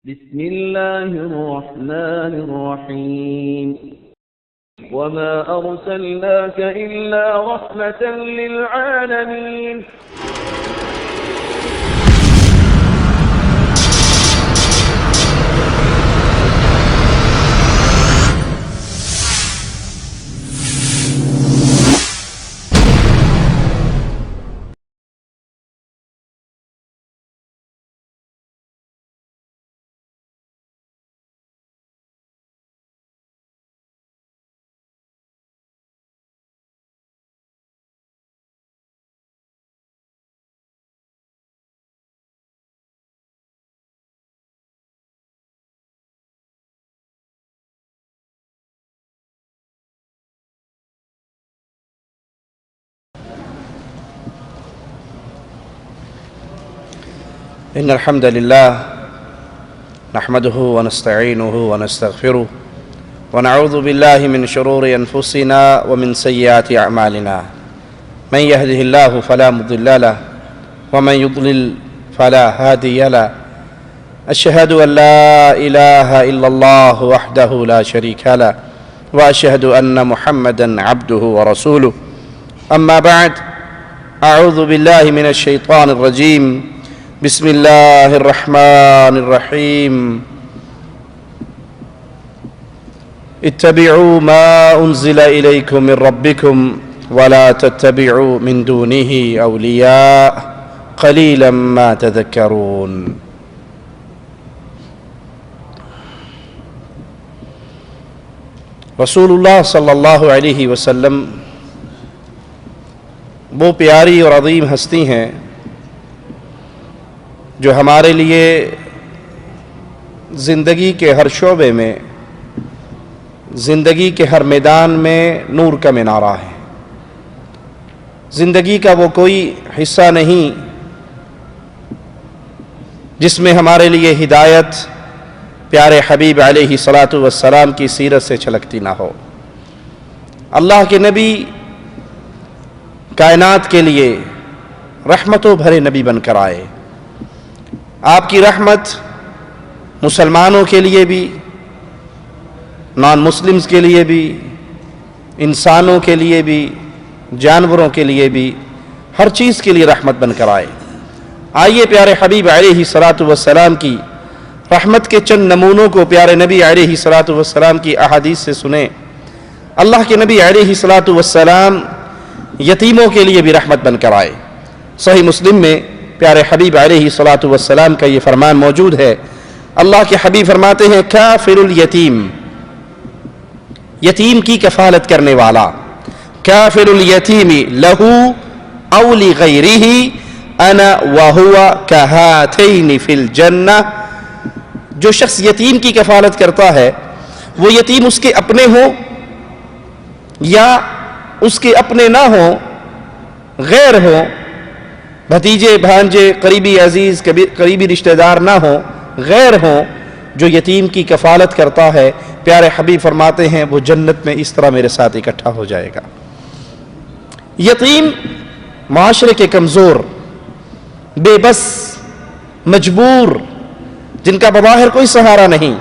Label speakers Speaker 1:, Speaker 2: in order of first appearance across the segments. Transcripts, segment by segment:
Speaker 1: بسم الله الرحمن الرحيم وما أرسلناك إلا رحمة للعالمين
Speaker 2: إن الحمد لله نحمده ونستعينه ونستغفره ونعوذ بالله من شرور أنفسنا ومن سيئات أعمالنا من يهده الله فلا مضل له ومن يضلل فلا هادي له أشهد أن لا إله إلا الله وحده لا شريك له وأشهد أن محمدا عبده ورسوله أما بعد أعوذ بالله من الشيطان الرجيم بسم الله الرحمن الرحيم اتبعوا ما أنزل إليكم من ربكم ولا تتبعوا من دونه أولياء قليلا ما تذكرون رسول اللہ صلی اللہ علیہ وسلم وہ پیاری اور عظیم ہستی ہیں جو ہمارے لیے زندگی کے ہر شعبے میں، زندگی کے ہر میدان میں نور کا مینارہ ہے۔ زندگی کا وہ کوئی حصہ نہیں جس میں ہمارے لیے ہدایت پیارے حبیب علیہ الصلاۃ والسلام کی سیرت سے چھلکتی نہ ہو۔ اللہ کے نبی کائنات کے لیے رحمتوں بھرے نبی بن کر آئے۔ آپ کی رحمت مسلمانوں کے لیے بھی، نان مسلمز کے لیے بھی، انسانوں کے لیے بھی، جانوروں کے لیے بھی، ہر چیز کے لیے رحمت بن کر آئے۔ آئیے پیارے حبیب علیہ الصلاۃ والسلام کی رحمت کے چند نمونوں کو پیارے نبی علیہ الصلاۃ والسلام کی احادیث سے سنیں۔ اللہ کے نبی علیہ الصلاۃ والسلام یتیموں کے لیے بھی رحمت بن کر آئے۔ صحیح مسلم میں پیارے حبیب علیہ الصلاۃ والسلام کا یہ فرمان موجود ہے۔ اللہ کے حبیب فرماتے ہیں کافر الیتیم، یتیم کی کفالت کرنے والا، کافر الیتیم لہو او لغیرہ انا وہو کہاتین فی الجنہ۔ جو شخص یتیم کی کفالت کرتا ہے، وہ یتیم اس کے اپنے ہوں یا اس کے اپنے نہ ہوں، غیر ہوں، بھتیجے بھانجے، قریبی عزیز، قریبی رشتہ دار نہ ہوں، غیر ہوں، جو یتیم کی کفالت کرتا ہے، پیارے حبیب فرماتے ہیں وہ جنت میں اس طرح میرے ساتھ اکٹھا ہو جائے گا۔ یتیم معاشرے کے کمزور، بے بس، مجبور، جن کا بظاہر کوئی سہارا نہیں،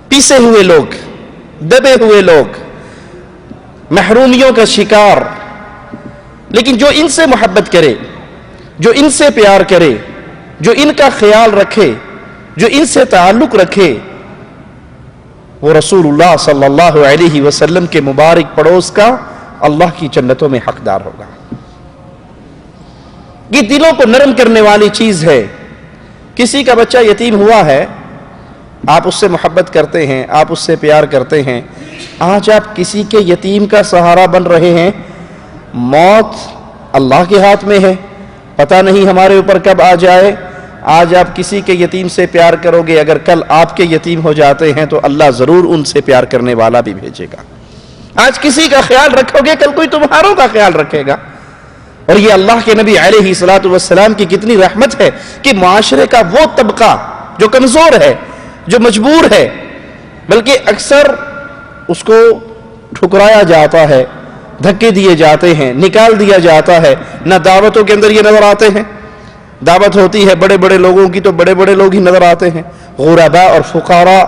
Speaker 2: پیسے ہوئے لوگ، دبے ہوئے لوگ، محرومیوں کا شکار، لیکن جو ان سے محبت کرے، جو ان سے پیار کرے، جو ان کا خیال رکھے، جو ان سے تعلق رکھے، وہ رسول اللہ صلی اللہ علیہ وسلم کے مبارک پڑوس کا اللہ کی جنتوں میں حقدار ہوگا۔ یہ دلوں کو نرم کرنے والی چیز ہے۔ کسی کا بچہ یتیم ہوا ہے، آپ اس سے محبت کرتے ہیں، آپ اس سے پیار کرتے ہیں، آج آپ کسی کے یتیم کا سہارا بن رہے ہیں۔ موت اللہ کے ہاتھ میں ہے، پتہ نہیں ہمارے اوپر کب آ جائے۔ آج آپ کسی کے یتیم سے پیار کرو گے، اگر کل آپ کے یتیم ہو جاتے ہیں تو اللہ ضرور ان سے پیار کرنے والا بھی بھیجے گا۔ آج کسی کا خیال رکھو گے، کل کوئی تمہاروں کا خیال رکھے گا۔ اور یہ اللہ کے نبی علیہ الصلاۃ والسلام کی کتنی رحمت ہے کہ معاشرے کا وہ طبقہ جو کمزور ہے، جو مجبور ہے، بلکہ اکثر اس کو ٹھکرایا جاتا ہے، دھکے دیے جاتے ہیں، نکال دیا جاتا ہے، نہ دعوتوں کے اندر یہ نظر آتے ہیں، دعوت ہوتی ہے بڑے بڑے لوگوں کی تو بڑے بڑے لوگ ہی نظر آتے ہیں، غرباء اور فقراء،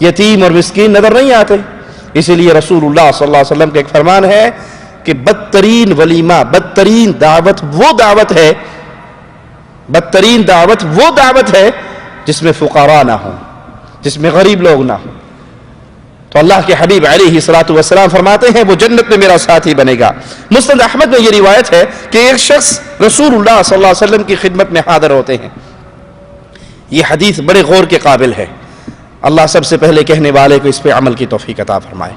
Speaker 2: یتیم اور مسکین نظر نہیں آتے. اسی لیے رسول اللہ صلی اللہ علیہ وسلم کا ایک فرمان ہے کہ بدترین ولیمہ، بدترین دعوت وہ دعوت ہے، بدترین دعوت وہ دعوت ہے جس میں فقراء نہ ہوں، جس میں غریب لوگ نہ ہوں. تو اللہ کے حبیب علیہ الصلوۃ والسلام فرماتے ہیں وہ جنت میں میرا ساتھی بنے گا. مسند احمد میں یہ روایت ہے کہ ایک شخص رسول اللہ صلی اللہ علیہ وسلم کی خدمت میں حاضر ہوتے ہیں. یہ حدیث بڑے غور کے قابل ہے. اللہ سب سے پہلے کہنے والے کو اس پہ عمل کی توفیق عطا فرمائے.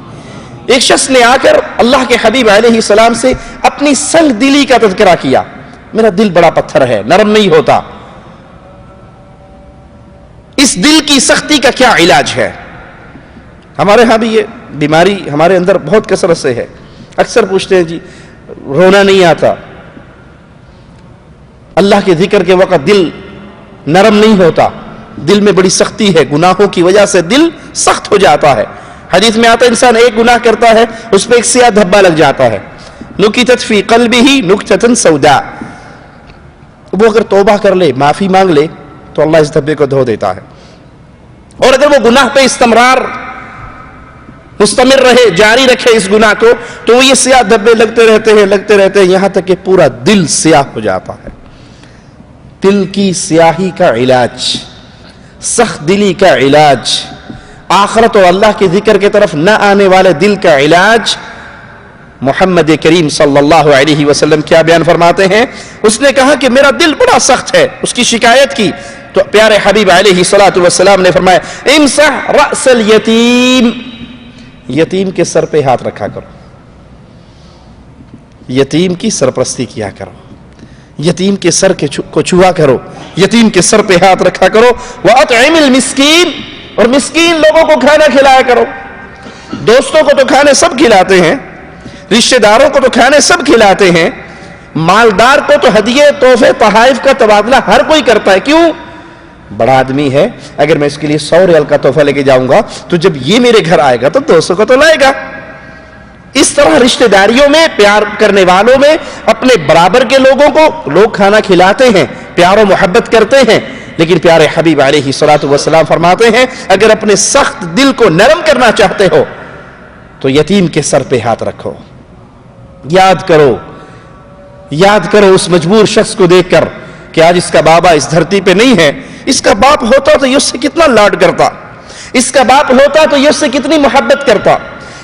Speaker 2: ایک شخص نے آ کر اللہ کے حبیب علیہ السلام سے اپنی سنگ دلی کا تذکرہ کیا. میرا دل بڑا پتھر ہے، نرم نہیں ہوتا، اس دل کی سختی کا کیا علاج ہے؟ ہمارے ہاں بھی یہ بیماری ہمارے اندر بہت کثرت سے ہے. اکثر پوچھتے ہیں جی رونا نہیں آتا، اللہ کے ذکر کے وقت دل نرم نہیں ہوتا، دل میں بڑی سختی ہے، گناہوں کی وجہ سے دل سخت ہو جاتا ہے. حدیث میں آتا ہے انسان ایک گناہ کرتا ہے اس پہ ایک سیاہ دھبا لگ جاتا ہے. نکتت فی قلبہ نکتۃ سوداء. وہ اگر توبہ کر لے، معافی مانگ لے تو اللہ اس دھبے کو دھو دیتا ہے. اور اگر وہ گناہ پہ مستمر رہے، جاری رکھے اس گناہ کو، تو وہ یہ سیاہ دھبے لگتے رہتے ہیں یہاں تک کہ پورا دل سیاہ ہو جاتا ہے. دل کی سیاہی کا علاج، سخت دلی کا علاج، آخرت اور اللہ کے ذکر کی طرف نہ آنے والے دل کا علاج، محمد کریم صلی اللہ علیہ وسلم کیا بیان فرماتے ہیں؟ اس نے کہا کہ میرا دل بڑا سخت ہے، اس کی شکایت کی تو پیارے حبیب علیہ الصلوۃ والسلام نے فرمایا امسح رأس الیتیم. یتیم کے سر پہ ہاتھ رکھا کرو، یتیم کی سرپرستی کیا کرو، یتیم کے سر کو چھوا کرو، یتیم کے سر پہ ہاتھ رکھا کرو. وَأَطْعِمِ الْمِسْكِينَ. اور مسکین لوگوں کو کھانا کھلایا کرو. دوستوں کو تو کھانے سب کھلاتے ہیں، رشتہ داروں کو تو کھانے سب کھلاتے ہیں، مالدار کو تو ہدیے، تحفے، تحائف کا تبادلہ ہر کوئی کرتا ہے. کیوں؟ بڑا آدمی ہے، اگر میں اس کے لیے 100 ریال کا تحفہ لے کے جاؤں گا تو جب یہ میرے گھر آئے گا تو 200 کا تو لائے گا. اس طرح رشتہ داریوں میں، پیار کرنے والوں میں اپنے برابر کے لوگوں کو لوگ کھانا کھلاتے ہیں، پیار و محبت کرتے ہیں. لیکن پیارے حبیب علیہ الصلوۃ والسلام فرماتے ہیں اگر اپنے سخت دل کو نرم کرنا چاہتے ہو تو یتیم کے سر پہ ہاتھ رکھو. یاد کرو اس مجبور شخص کو دیکھ کر کہ آج اس کا بابا اس دھرتی پہ نہیں ہے. اس کا باپ ہوتا تو یہ اس سے کتنا لاڈ کرتا، اس کا باپ ہوتا تو یہ اس سے کتنی محبت کرتا،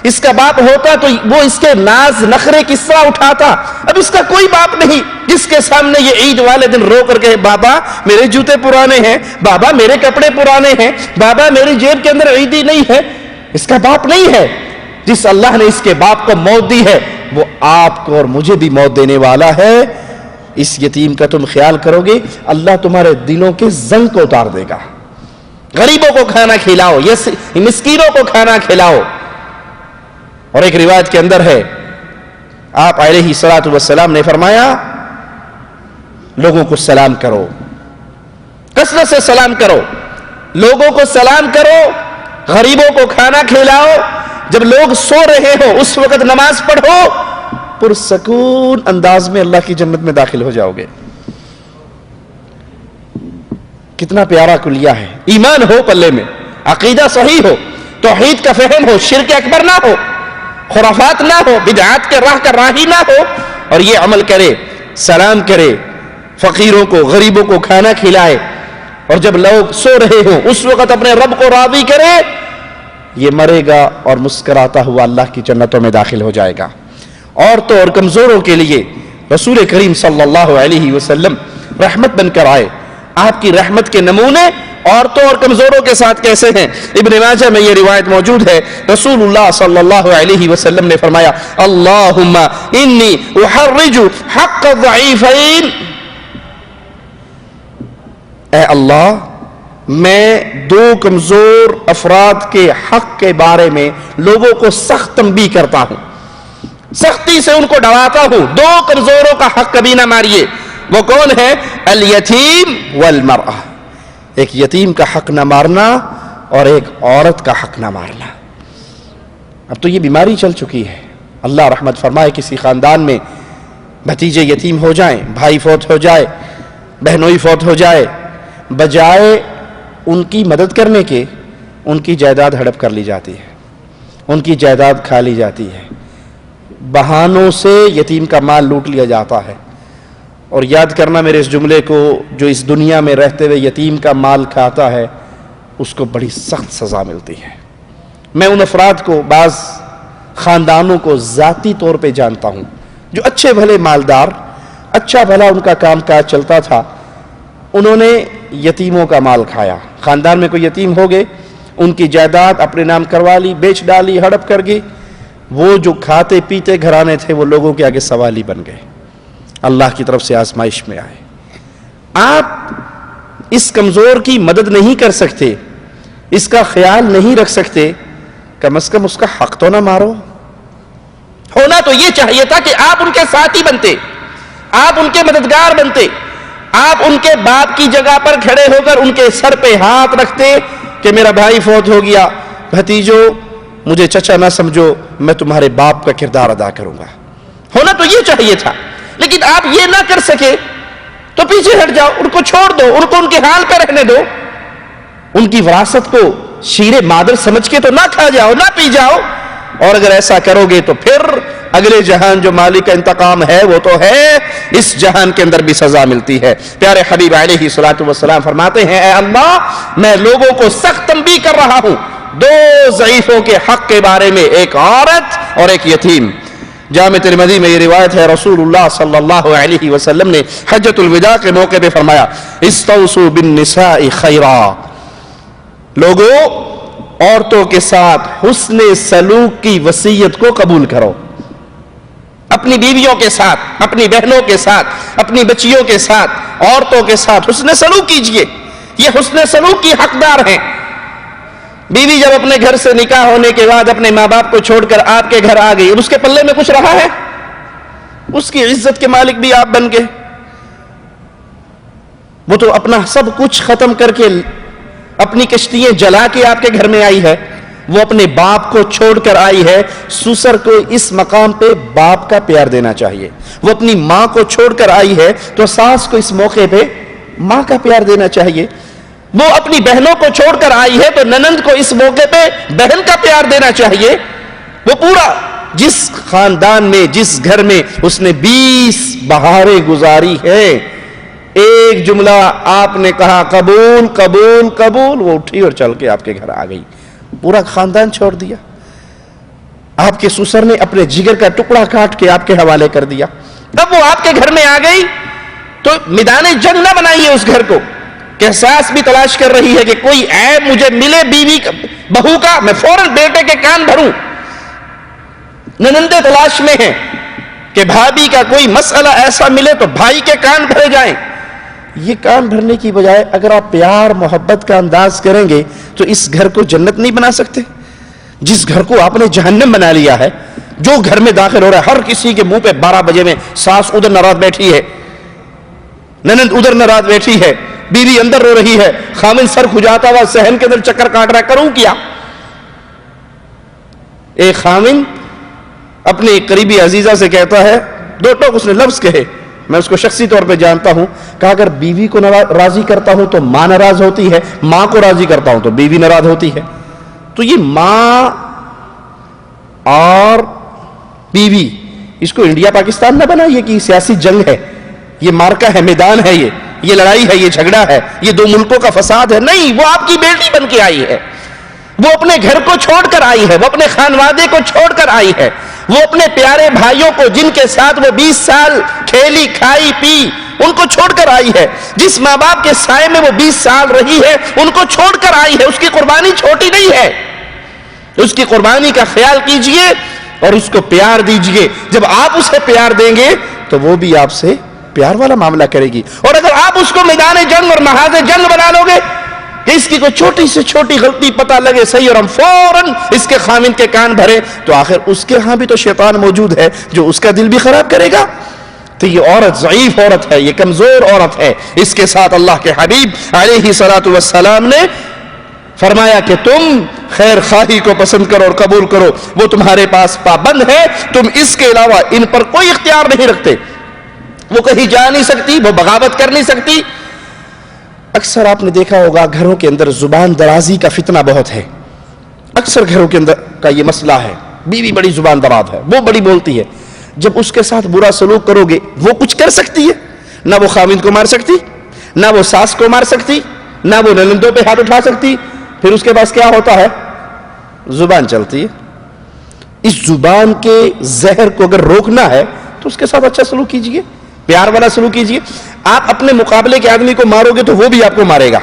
Speaker 2: اس کا باپ ہوتا تو وہ اس کے ناز نخرے کس طرح اٹھاتا. اب اس کا کوئی باپ نہیں جس کے سامنے یہ عید والے دن رو کر کہے بابا میرے جوتے پرانے ہیں، بابا میرے کپڑے پرانے ہیں، بابا میری جیب کے اندر عیدی نہیں ہے. اس کا باپ نہیں ہے. جس اللہ نے اس کے باپ کو موت دی ہے وہ آپ کو اور مجھے بھی موت دینے والا ہے. اس یتیم کا تم خیال کرو گے اللہ تمہارے دلوں کے زنگ کو اتار دے گا. غریبوں کو کھانا کھلاؤ، مسکینوں کو کھانا کھلاؤ. اور ایک روایت کے اندر ہے آپ علیہ الصلوۃ والسلام نے فرمایا لوگوں کو سلام کرو، کثرت سے سلام کرو، لوگوں کو سلام کرو، غریبوں کو کھانا کھلاؤ. جب لوگ سو رہے ہو اس وقت نماز پڑھو، پرسکون انداز میں اللہ کی جنت میں داخل ہو جاؤ گے. کتنا پیارا کلیہ ہے. ایمان ہو پلے میں، عقیدہ صحیح ہو، توحید کا فہم ہو، شرک اکبر نہ ہو، خرافات نہ ہو، بدعات کے راہ کا راہی نہ ہو، اور یہ عمل کرے، سلام کرے، فقیروں کو، غریبوں کو کھانا کھلائے، اور جب لوگ سو رہے ہوں اس وقت اپنے رب کو راضی کرے، یہ مرے گا اور مسکراتا ہوا اللہ کی جنتوں میں داخل ہو جائے گا. عورتوں اور کمزوروں کے لیے رسول کریم صلی اللہ علیہ وسلم رحمت بن کر آئے. آپ کی رحمت کے نمونے عورتوں اور کمزوروں کے ساتھ کیسے ہیں؟ ابن ماجہ میں یہ روایت موجود ہے. رسول اللہ صلی اللہ علیہ وسلم نے فرمایا اللہم انی احرج حق الضعیفین. اے اللہ میں دو کمزور افراد کے حق کے بارے میں لوگوں کو سخت تنبیہ کرتا ہوں، سختی سے ان کو ڈراتا ہوں. دو کمزوروں کا حق کبھی نہ ماریے. وہ کون ہے؟ الیتیم والمرأہ. ایک یتیم کا حق نہ مارنا اور ایک عورت کا حق نہ مارنا. اب تو یہ بیماری چل چکی ہے. اللہ رحمت فرمائے کسی خاندان میں بھتیجے یتیم ہو جائیں، بھائی فوت ہو جائے، بہنوئی فوت ہو جائے، بجائے ان کی مدد کرنے کے ان کی جائیداد ہڑپ کر لی جاتی ہے، ان کی جائیداد کھا لی جاتی ہے، بہانوں سے یتیم کا مال لوٹ لیا جاتا ہے۔ اور یاد کرنا میرے اس جملے کو، جو اس دنیا میں رہتے ہوئے یتیم کا مال کھاتا ہے اس کو بڑی سخت سزا ملتی ہے۔ میں ان افراد کو، بعض خاندانوں کو ذاتی طور پہ جانتا ہوں جو اچھے بھلے مالدار، اچھا بھلا ان کا کام کاج چلتا تھا، انہوں نے یتیموں کا مال کھایا۔ خاندان میں کوئی یتیم ہو گئے، ان کی جائیداد اپنے نام کروا لی، بیچ ڈالی، ہڑپ کر گئی۔ وہ جو کھاتے پیتے گھرانے تھے وہ لوگوں کے آگے سوالی بن گئے، اللہ کی طرف سے آزمائش میں آئے۔ آپ اس کمزور کی مدد نہیں کر سکتے، اس کا خیال نہیں رکھ سکتے، کم از کم اس کا حق تو نہ مارو۔ ہونا تو یہ چاہیے تھا کہ آپ ان کے ساتھی بنتے، آپ ان کے مددگار بنتے، آپ ان کے باپ کی جگہ پر کھڑے ہو کر ان کے سر پہ ہاتھ رکھتے کہ میرا بھائی فوت ہو گیا، بھتیجو مجھے چچا نہ سمجھو، میں تمہارے باپ کا کردار ادا کروں گا۔ ہونا تو یہ چاہیے تھا، لیکن آپ یہ نہ کر سکے تو پیچھے ہٹ جاؤ، ان کو چھوڑ دو، ان کو ان کے حال پہ رہنے دو۔ ان کی وراثت کو شیر مادر سمجھ کے تو نہ کھا جاؤ، نہ پی جاؤ۔ اور اگر ایسا کرو گے تو پھر اگلے جہان جو مالک کا انتقام ہے وہ تو ہے، اس جہان کے اندر بھی سزا ملتی ہے۔ پیارے حبیب علیہ الصلوۃ والسلام فرماتے ہیں، اے اللہ میں لوگوں کو سخت تنبیہ کر رہا ہوں دو ضعیفوں کے حق کے بارے میں، ایک عورت اور ایک یتیم۔ جامع ترمذی میں یہ روایت ہے، رسول اللہ صلی اللہ علیہ وسلم نے حجۃ الوداع کے موقع پہ فرمایا، استوصوا بالنساء خیرا، لوگوں عورتوں کے ساتھ حسن سلوک کی وصیت کو قبول کرو۔ اپنی بیویوں کے ساتھ، اپنی بہنوں کے ساتھ، اپنی بچیوں کے ساتھ، عورتوں کے ساتھ حسن سلوک کیجئے، یہ حسن سلوک کی حقدار ہیں۔ بیوی جب اپنے گھر سے نکاح ہونے کے بعد اپنے ماں باپ کو چھوڑ کر آپ کے گھر آ گئی، اور اس کے پلے میں کچھ رہا ہے؟ اس کی عزت کے مالک بھی آپ بن گئے۔ وہ تو اپنا سب کچھ ختم کر کے، اپنی کشتیاں جلا کے آپ کے گھر میں آئی ہے، وہ اپنے باپ کو چھوڑ کر آئی ہے۔ سسر کو اس مقام پہ باپ کا پیار دینا چاہیے۔ وہ اپنی ماں کو چھوڑ کر آئی ہے تو ساس کو اس موقع پہ ماں کا پیار دینا چاہیے۔ وہ اپنی بہنوں کو چھوڑ کر آئی ہے تو ننند کو اس موقع پہ بہن کا پیار دینا چاہیے۔ وہ پورا جس خاندان میں، جس گھر میں اس نے 20 بہاریں گزاری ہے، ایک جملہ آپ نے کہا قبول قبول قبول، وہ اٹھی اور چل کے آپ کے گھر آ گئی، پورا خاندان چھوڑ دیا۔ آپ کے سسر نے اپنے جگر کا ٹکڑا کاٹ کے آپ کے حوالے کر دیا۔ اب وہ آپ کے گھر میں آ گئی تو میدان جنگ نہ بنائیے اس گھر کو، کہ احساس بھی تلاش کر رہی ہے کہ کوئی عیب مجھے ملے بیوی کا، بہو کا، میں فوراً بیٹے کے کان بھروں۔ ننندے تلاش میں ہیں کہ بھابھی کا کوئی مسئلہ ایسا ملے تو بھائی کے کان بھرے جائیں۔ یہ کان بھرنے کی بجائے اگر آپ پیار محبت کا انداز کریں گے تو اس گھر کو جنت نہیں بنا سکتے؟ جس گھر کو آپ نے جہنم بنا لیا ہے، جو گھر میں داخل ہو رہا ہے ہر کسی کے منہ پہ 12 بجے میں ساس ادھر ناراض بیٹھی ہے، ننند ادھر ناراض بیٹھی ہے، بیوی اندر رو رہی ہے، خامن سر کھجاتا ہوا صحن کے اندر چکر کاٹ رہا ہے، کروں کیا؟ ایک خامن اپنی قریبی عزیزہ سے کہتا ہے، دو ٹوک اس نے لفظ کہے، میں اس کو شخصی طور پہ جانتا ہوں، کہا اگر بیوی کو راضی کرتا ہوں تو ماں ناراض ہوتی ہے، ماں کو راضی کرتا ہوں تو بیوی ناراض ہوتی ہے۔ تو یہ ماں اور بیوی، اس کو انڈیا پاکستان نہ بنائیے کہ سیاسی جنگ ہے، یہ مارکا ہے، میدان ہے، یہ لڑائی ہے، یہ جھگڑا ہے، یہ دو ملکوں کا فساد ہے۔ نہیں، وہ آپ کی بیٹی بن کے آئی ہے، وہ اپنے گھر کو چھوڑ کر آئی ہے، وہ اپنے خانوادے کو چھوڑ کر آئی ہے، وہ اپنے پیارے بھائیوں کو جن کے ساتھ وہ 20 سال کھیلی کھائی پی ان کو چھوڑ کر آئی ہے، جس ماں باپ کے سائے میں وہ 20 سال رہی ہے ان کو چھوڑ کر آئی ہے۔ اس کی قربانی چھوٹی نہیں ہے، اس کی قربانی کا خیال کیجئے اور اس کو پیار دیجئے۔ جب آپ اسے پیار دیں گے تو وہ بھی آپ سے پیار والا معاملہ کرے گی، اور اگر آپ اس کو میدان جنگ اور محاذ جنگ بنا لو گے کہ اس کی کوئی چھوٹی سے چھوٹی غلطی پتہ لگے صحیح اور ہم فوراً اس کے خامن کے کان بھرے، تو آخر اس کے ہاں بھی تو شیطان موجود ہے جو اس کا دل بھی خراب کرے گا۔ تو یہ عورت ضعیف عورت ہے، یہ کمزور عورت ہے۔ اس کے ساتھ اللہ کے حبیب علیہ الصلوۃ والسلام نے فرمایا کہ تم خیر خواہی کو پسند کرو اور قبول کرو، وہ تمہارے پاس پابند ہے، تم اس کے علاوہ ان پر کوئی اختیار نہیں رکھتے۔ وہ کہیں جا نہیں سکتی، وہ بغاوت کر نہیں سکتی۔ اکثر آپ نے دیکھا ہوگا گھروں کے اندر زبان درازی کا فتنہ بہت ہے، اکثر گھروں کے اندر کا یہ مسئلہ ہے، بیوی بڑی زبان دراز ہے، وہ بڑی بولتی ہے، جب اس کے ساتھ برا سلوک کرو گے وہ کچھ کر سکتی ہے؟ نہ وہ خاوند کو مار سکتی، نہ وہ ساس کو مار سکتی، نہ وہ ننندوں پہ ہاتھ اٹھا سکتی، پھر اس کے پاس کیا ہوتا ہے؟ زبان چلتی ہے۔ اس زبان کے زہر کو اگر روکنا ہے تو اس کے ساتھ اچھا سلوک کیجئے، پیار والا سلوک کیجئے۔ آپ اپنے مقابلے کے آدمی کو مارو گے تو وہ بھی آپ کو مارے گا،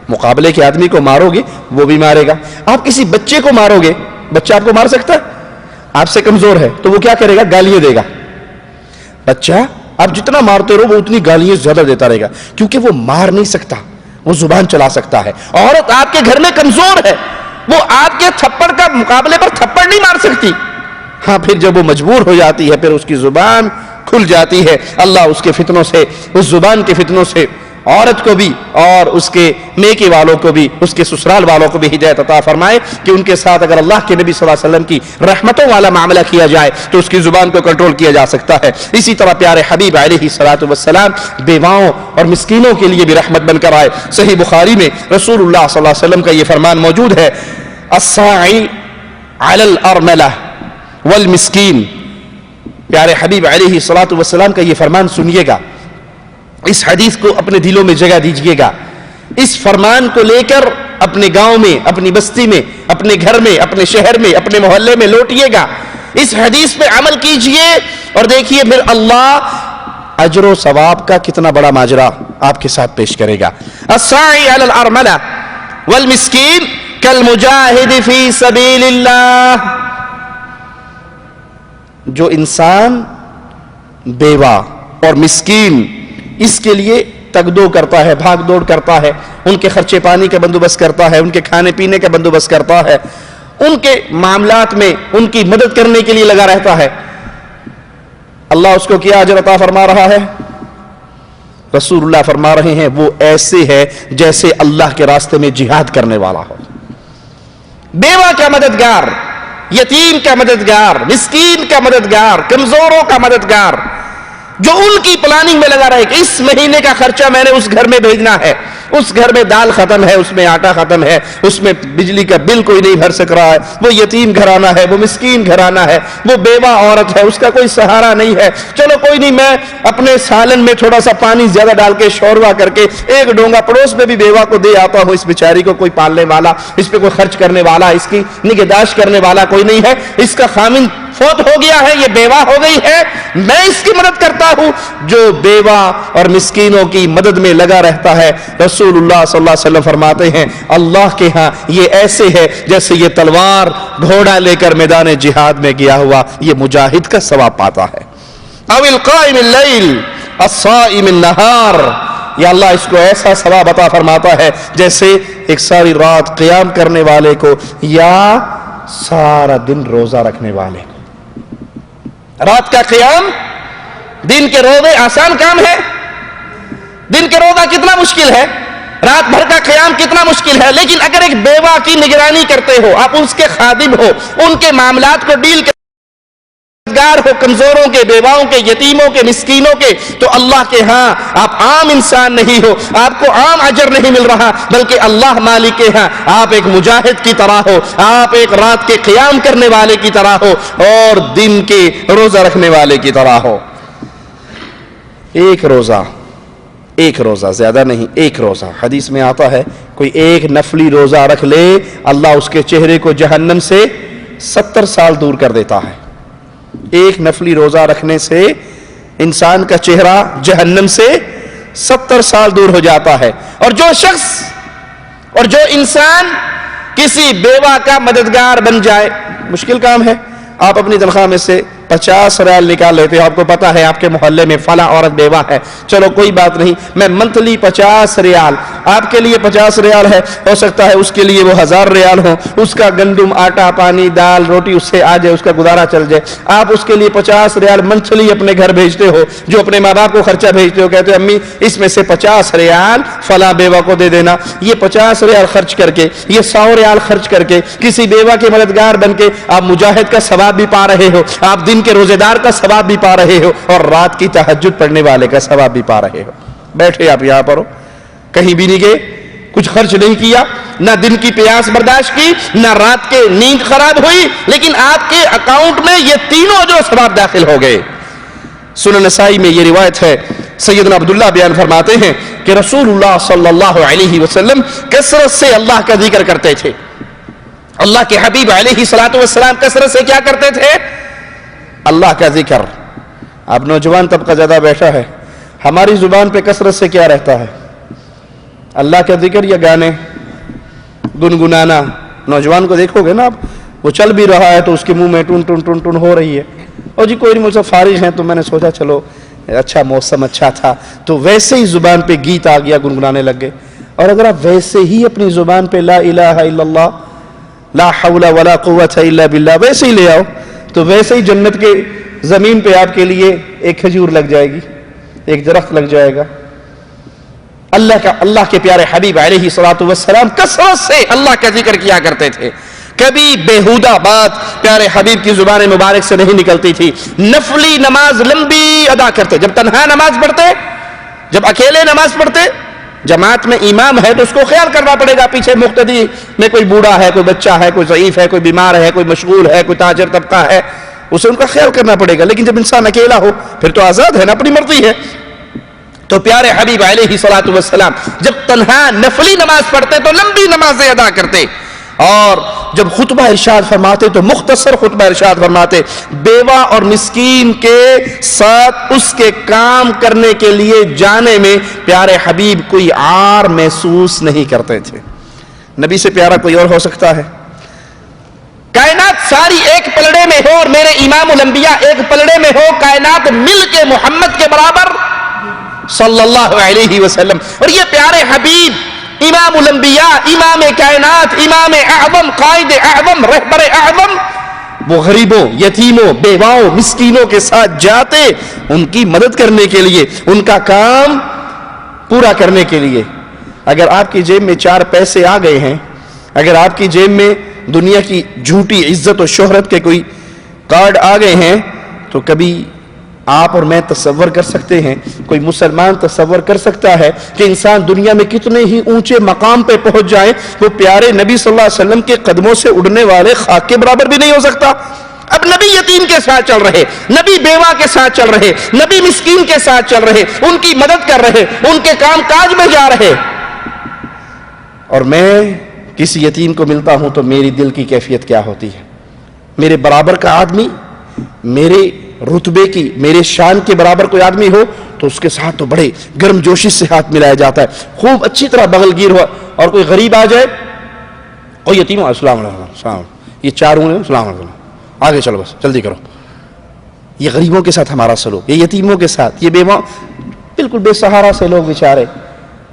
Speaker 2: مقابلے کے آدمی کو مارو گے وہ بھی مارے گا۔ آپ کسی بچے کو مارو گے، بچہ آپ کو مار سکتا ہے؟ آپ سے کمزور ہے تو وہ کیا کرے گا؟ گالیاں دے گا۔ بچہ آپ جتنا مارتے رہو وہ اتنی گالیاں زیادہ دیتا رہے گا، کیونکہ وہ مار نہیں سکتا، وہ زبان چلا سکتا ہے۔ عورت آپ کے گھر میں کمزور ہے، وہ آپ کے تھپڑ کا مقابلے پر تھپڑ نہیں مار سکتی۔ ہاں پھر جب وہ مجبور ہو جاتی ہے پھر اس کی زبان کھل جاتی ہے۔ اللہ اس کے فتنوں سے، اس زبان کے فتنوں سے عورت کو بھی اور اس کے میکے والوں کو بھی، اس کے سسرال والوں کو بھی ہدایت عطا فرمائے کہ ان کے ساتھ اگر اللہ کے نبی صلی اللہ علیہ وسلم کی رحمتوں والا معاملہ کیا جائے تو اس کی زبان کو کنٹرول کیا جا سکتا ہے۔ اسی طرح پیارے حبیب علیہ الصلوۃ والسلام بیواؤں اور مسکینوں کے لیے بھی رحمت بن کر آئے۔ صحیح بخاری میں رسول اللہ صلی اللہ علیہ وسلم کا یہ فرمان موجود ہے، الساعی علی الارملہ والمسکین۔ پیارے حبیب علیہ الصلوۃ والسلام کا یہ فرمان سنیے گا، اس حدیث کو اپنے دلوں میں جگہ دیجئے گا، اس فرمان کو لے کر اپنے گاؤں میں، اپنی بستی میں، اپنے گھر میں، اپنے شہر میں، اپنے محلے میں لوٹیے گا، اس حدیث پہ عمل کیجئے اور دیکھیے پھر اللہ اجر و ثواب کا کتنا بڑا ماجرا آپ کے ساتھ پیش کرے گا۔ الساعی علی الارملہ والمسکین کالمجاہد فی سبیل اللہ۔ جو انسان بیوہ اور مسکین اس کے لیے تگدو کرتا ہے، بھاگ دوڑ کرتا ہے، ان کے خرچے پانی کا بندوبست کرتا ہے، ان کے کھانے پینے کا بندوبست کرتا ہے، ان کے معاملات میں ان کی مدد کرنے کے لیے لگا رہتا ہے، اللہ اس کو کیا اجر عطا فرما رہا ہے؟ رسول اللہ فرما رہے ہیں وہ ایسے ہے جیسے اللہ کے راستے میں جہاد کرنے والا ہو۔ بیوہ کا مددگار، یتیم کا مددگار، مسکین کا مددگار، کمزوروں کا مددگار، جو ان کی پلاننگ میں لگا رہے کہ اس مہینے کا خرچہ میں نے اس گھر میں بھیجنا ہے، اس گھر میں دال ختم ہے، اس میں آٹا ختم ہے، اس میں بجلی کا بل کوئی نہیں بھر سک رہا ہے، وہ یتیم گھرانہ ہے، وہ مسکین گھرانہ ہے، وہ بیوہ عورت ہے، اس کا کوئی سہارا نہیں ہے، چلو کوئی نہیں، میں اپنے سالن میں تھوڑا سا پانی زیادہ ڈال کے شوروا کر کے ایک ڈونگا پڑوس میں بھی بیوہ کو دے آتا ہوں، اس بیچاری کو کوئی پالنے والا، اس پہ کوئی خرچ کرنے والا، اس کی نگہداشت کرنے والا کوئی نہیں ہے، اس کا خامن فوت ہو گیا ہے، یہ بیوہ ہو گئی ہے، میں اس کی مدد کرتا ہوں۔ جو بیوہ اور مسکینوں کی مدد میں لگا رہتا ہے، رسول اللہ صلی اللہ علیہ وسلم فرماتے ہیں اللہ کے ہاں یہ ایسے ہے جیسے یہ تلوار گھوڑا لے کر میدان جہاد میں گیا ہوا یہ مجاہد کا ثواب پاتا ہے۔ او القائم اللیل الصائم النہار، یا اللہ اس کو ایسا ثواب عطا فرماتا ہے جیسے ایک ساری رات قیام کرنے والے کو یا سارا دن روزہ رکھنے والے کو۔ رات کا قیام، دن کے روزے آسان کام ہے؟ دن کے روزہ کتنا مشکل ہے، رات بھر کا قیام کتنا مشکل ہے، لیکن اگر ایک بیوہ کی نگرانی کرتے ہو، آپ اس کے خادم ہو، ان کے معاملات کو ڈیل مددگار ہو، کمزوروں کے، بیواؤں کے، یتیموں کے، مسکینوں کے، تو اللہ کے ہاں آپ عام انسان نہیں ہو، آپ کو عام اجر نہیں مل رہا، بلکہ اللہ مالک کے ہاں آپ ایک مجاہد کی طرح ہو، آپ ایک رات کے قیام کرنے والے کی طرح ہو اور دن کے روزہ رکھنے والے کی طرح ہو۔ ایک روزہ زیادہ نہیں، ایک روزہ، حدیث میں آتا ہے کوئی ایک نفلی روزہ رکھ لے اللہ اس کے چہرے کو جہنم سے 70 سال دور کر دیتا ہے۔ ایک نفلی روزہ رکھنے سے انسان کا چہرہ جہنم سے 70 سال دور ہو جاتا ہے۔ اور جو شخص اور جو انسان کسی بیوہ کا مددگار بن جائے، مشکل کام ہے، آپ اپنی تنخواہ میں سے 50 ریال نکال لیتے ہو، آپ کو پتا ہے آپ کے محلے میں فلاں عورت بیوہ ہے، چلو کوئی بات نہیں، میں منتھلی 50 ریال، آپ کے لیے 50 ریال ہے، ہو سکتا ہے اس کے لیے وہ 1000 ریال ہو، اس کا گندم، آٹا، پانی، دال، روٹی اس سے آ جائے، اس کا گزارا چل جائے، آپ اس کے لیے 50 ریال منتھلی اپنے گھر بھیجتے ہو، جو اپنے ماں باپ کو خرچہ بھیجتے ہو، کہتے ہو امی اس میں سے 50 ریال فلاں بیوہ کو دے دینا، یہ 50 ریال خرچ کر کے، یہ 100 ریال خرچ کر کے کسی بیوہ کے مددگار بن کے آپ مجاہد کا ثواب بھی پا رہے ہو، آپ دن دن کے روزے دار کا ثواب بھی پا رہے ہو اور رات کی تہجد پڑھنے والے کا ثواب بھی پا رہے ہو. بیٹھے آپ یہاں پر ہو, کہیں بھی نہیں گئے, کچھ خرچ نہیں کیا, نہ دن کی پیاس برداشت کی, نہ رات کے نیند خراب ہوئی, لیکن آپ کے اکاؤنٹ میں یہ تینوں جو ثواب داخل ہو گئے. سنن نسائی میں یہ روایت ہے, سیدنا عبداللہ بیان فرماتے ہیں کہ رسول اللہ صلی اللہ علیہ وسلم کثرت سے اللہ کا ذکر کرتے تھے. اللہ کے حبیب علیہ الصلوۃ والسلام کثرت سے کیا کرتے تھے؟ اللہ کا ذکر. اب نوجوان طبقہ زیادہ بیٹھا ہے, ہماری زبان پہ کثرت سے کیا رہتا ہے؟ اللہ کا ذکر یا گانے گنگنانا. نوجوان کو دیکھو گے نا آپ, وہ چل بھی رہا ہے تو اس کے منہ میں ٹن ٹن ٹن ٹن ہو رہی ہے, اور جی کوئی نہیں مجھ سے فارغ ہیں تو میں نے سوچا چلو اچھا موسم اچھا تھا, تو ویسے ہی زبان پہ گیت آ گیا, گنگنانے لگ گئے. اور اگر آپ ویسے ہی اپنی زبان پہ لا الہ الا اللہ, لا حول ولا قوت الا باللہ ویسے ہی لے آؤ, تو ویسے ہی جنت کے زمین پہ آپ کے لیے ایک کھجور لگ جائے گی, ایک درخت لگ جائے گا. اللہ کے پیارے حبیب علیہ الصلوۃ والسلام کثرت سے اللہ کا ذکر کیا کرتے تھے. کبھی بےہودہ بات پیارے حبیب کی زبان مبارک سے نہیں نکلتی تھی. نفلی نماز لمبی ادا کرتے, جب تنہا نماز پڑھتے, جب اکیلے نماز پڑھتے, جماعت میں امام ہے تو اس کو خیال کرنا پڑے گا پیچھے مقتدی میں کوئی بوڑھا ہے, کوئی بچہ ہے, کوئی ضعیف ہے, کوئی بیمار ہے, کوئی مشغول ہے, کوئی تاجر طبقہ ہے, اسے ان کا خیال کرنا پڑے گا. لیکن جب انسان اکیلا ہو پھر تو آزاد ہے نا, اپنی مرضی ہے. تو پیارے حبیب علیہ الصلوۃ والسلام جب تنہا نفلی نماز پڑھتے تو لمبی نمازیں ادا کرتے, اور جب خطبہ ارشاد فرماتے تو مختصر خطبہ ارشاد فرماتے. بیوہ اور مسکین کے ساتھ اس کے کام کرنے کے لیے جانے میں پیارے حبیب کوئی عار محسوس نہیں کرتے تھے. نبی سے پیارا کوئی اور ہو سکتا ہے؟ کائنات ساری ایک پلڑے میں ہو اور میرے امام الانبیاء ایک پلڑے میں ہو, کائنات مل کے محمد کے برابر صلی اللہ علیہ وسلم, اور یہ پیارے حبیب امام الانبیاء, امام کائنات, امام اعظم, قائد اعظم, رہبر اعظم, وہ غریبوں, یتیموں, بیواؤں, مسکینوں کے ساتھ جاتے ان کی مدد کرنے کے لیے, ان کا کام پورا کرنے کے لیے. اگر آپ کی جیب میں 4 پیسے آ گئے ہیں, اگر آپ کی جیب میں دنیا کی جھوٹی عزت و شہرت کے کوئی کارڈ آ گئے ہیں, تو کبھی آپ اور میں تصور کر سکتے ہیں, کوئی مسلمان تصور کر سکتا ہے کہ انسان دنیا میں کتنے ہی اونچے مقام پہ پہنچ جائے, وہ پیارے نبی صلی اللہ علیہ وسلم کے قدموں سے اڑنے والے خاک کے برابر بھی نہیں ہو سکتا. اب نبی یتیم کے ساتھ چل رہے, نبی بیوہ کے ساتھ چل رہے, نبی مسکین کے ساتھ چل رہے, ان کی مدد کر رہے, ان کے کام کاج میں جا رہے, اور میں کسی یتیم کو ملتا ہوں تو میری دل کی کیفیت کیا ہوتی ہے؟ میرے برابر کا آدمی, میرے رتبے کی, میرے شان کے برابر کوئی آدمی ہو تو اس کے ساتھ تو بڑے گرم جوشی سے ہاتھ ملایا جاتا ہے, خوب اچھی طرح بغل گیر ہوا. اور کوئی غریب آ جائے, کوئی یتیم, السلام علیکم, یہ 4 ہوں, السلام علیکم, آگے چلو بس جلدی کرو. یہ غریبوں کے ساتھ ہمارا سلوک, یہ یتیموں کے ساتھ, یہ بیوہ, بالکل بے سہارا سے لوگ بیچارے